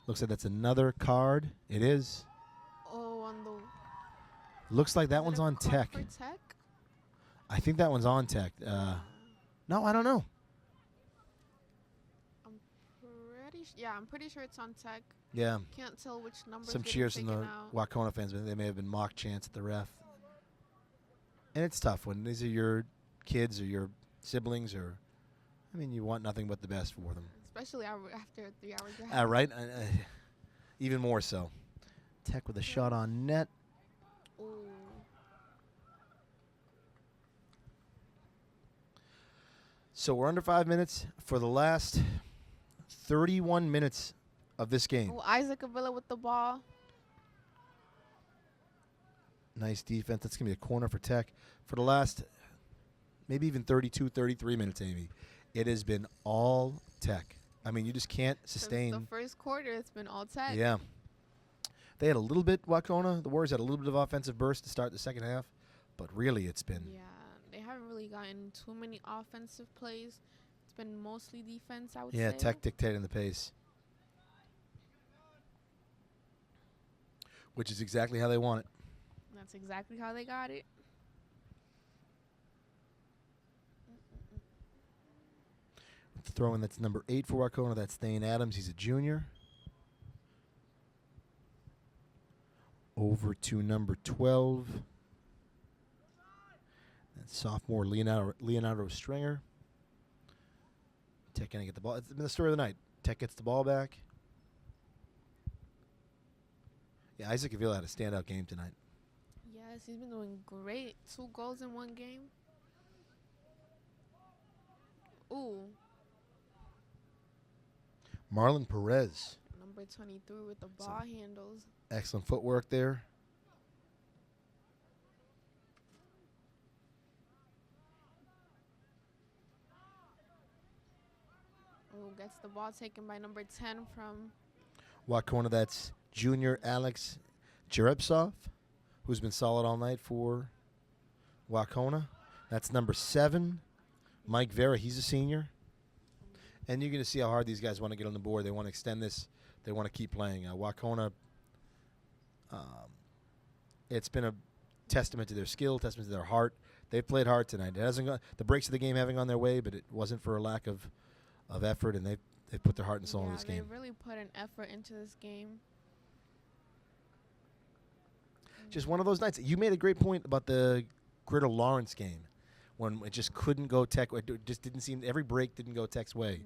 Looks like that's another card. It is. Oh, on the. Looks like that is it one's a on card Tech. For Tech? I think that one's on Tech. No, I don't know. I'm pretty sure it's on Tech. Yeah. Can't tell which number. Some cheers from the Wacona fans, but they may have been mock chants at the ref. And it's tough when these are your kids or your siblings, or, I mean, you want nothing but the best for them. Especially after a 3-hour drive. Right? Even more so. Tech with a shot on net. Ooh. So we're under 5 minutes for the last 31 minutes of this game. Oh, Isaac Avila with the ball. Nice defense. That's going to be a corner for Tech. For the last maybe even 32, 33 minutes, Amy, it has been all Tech. I mean, you just can't sustain. Since the first quarter, it's been all Tech. Yeah. They had a little bit, Wacona, the Warriors had a little bit of offensive burst to start the second half, but really it's been. Yeah, they haven't really gotten too many offensive plays. It's been mostly defense, I would say. Yeah, Tech dictating the pace. Which is exactly how they want it. That's exactly how they got it. Throwing that's number 8 for Wacona. That's Thane Adams. He's a junior. Over to number 12. That's sophomore Leonardo Stringer. Tech going to get the ball. It's been the story of the night. Tech gets the ball back. Yeah, Isaac Avila had a standout game tonight. Yes, he's been doing great. 2 goals in 1 game. Ooh. Marlon Perez. Number 23 with the ball handles. Excellent footwork there. Oh, gets the ball taken by number 10 from. Wacona, that's junior Alex Jerebsov, who's been solid all night for Wacona. That's number 7, Mike Vera. He's a senior. And you're going to see how hard these guys want to get on the board. They want to extend this. They want to keep playing. Wacona, it's been a testament to their skill, testament to their heart. They've played hard tonight. It hasn't gone, the breaks of the game haven't gone their way, but it wasn't for a lack of effort, and they put their heart and soul in this game. They really put an effort into this game. Just one of those nights. You made a great point about the Gritter Lawrence game when it just couldn't go Tech. It just didn't seem, every break didn't go Tech's way.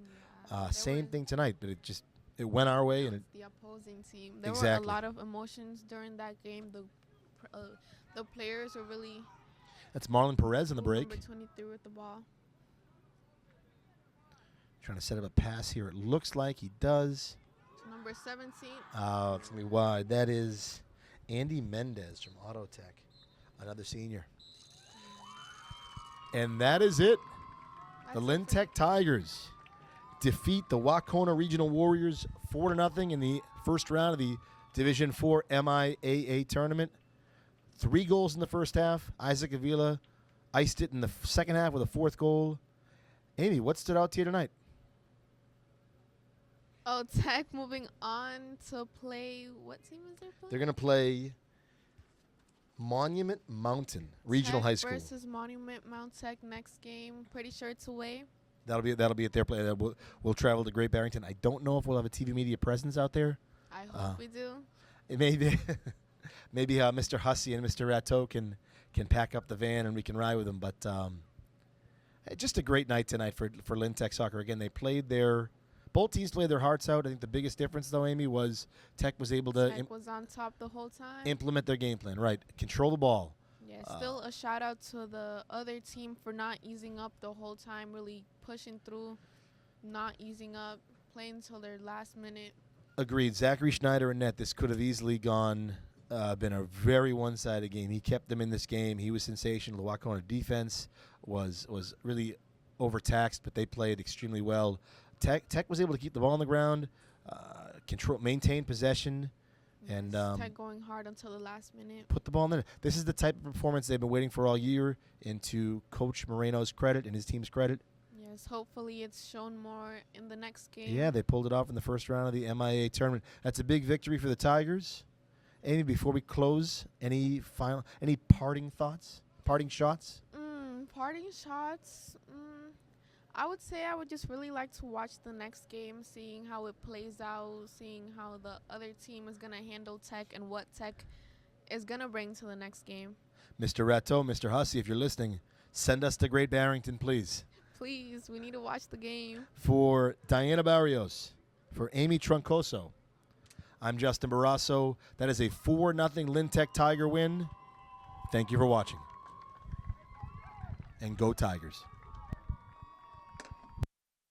Yeah, Same thing tonight, but it went our way. And the opposing team. There were Exactly. a lot of emotions during that game. The players were really. That's Marlon Perez on the break. Number 23 with the ball. Trying to set up a pass here. It looks like he does. To number 17. It's going to be wide. That is Andy Mendez from Auto Tech, another senior. And that is it. The Lynn Tech Tigers defeat the Wacona Regional Warriors 4-0 in the first round of the Division IV MIAA tournament. 3 goals in the first half. Isaac Avila iced it in the second half with a 4th goal. Amy, what stood out to you tonight? Oh, Tech moving on to play. What team is they playing? They're going to play Monument Mountain Regional Tech High School. versus Monument Mount Tech next game. Pretty sure it's away. That'll be at their play. We'll travel to Great Barrington. I don't know if we'll have a TV media presence out there. I hope we do. It maybe Mr. Hussey and Mr. Ratteau can pack up the van and we can ride with them. But just a great night tonight for Lynn Tech soccer. Again, both teams played their hearts out. I think the biggest difference, though, Amy, was Tech was able to Tech was on top the whole time. implement their game plan. Right, control the ball. Yeah, still a shout out to the other team for not easing up the whole time, really pushing through, not easing up, playing until their last minute. Agreed. Zachary Schneider and net. This could have easily been a very one-sided game. He kept them in this game. He was sensational. The Wacona defense was really overtaxed, but they played extremely well. Tech was able to keep the ball on the ground, maintain possession, and Tech going hard until the last minute. put the ball in there. This is the type of performance they've been waiting for all year, and to Coach Moreno's credit and his team's credit. Yes, hopefully it's shown more in the next game. Yeah, they pulled it off in the first round of the MIA tournament. That's a big victory for the Tigers. Amy, before we close, any parting thoughts, parting shots? Parting shots. I would say I would just really like to watch the next game, seeing how it plays out, seeing how the other team is going to handle Tech and what Tech is going to bring to the next game. Mr. Ratteau, Mr. Hussey, if you're listening, send us to Great Barrington, please. Please, we need to watch the game. For Diana Barrios, for Amy Troncoso, I'm Justin Barrasso. That is a 4-0 Lynn Tech Tiger win. Thank you for watching. And go Tigers.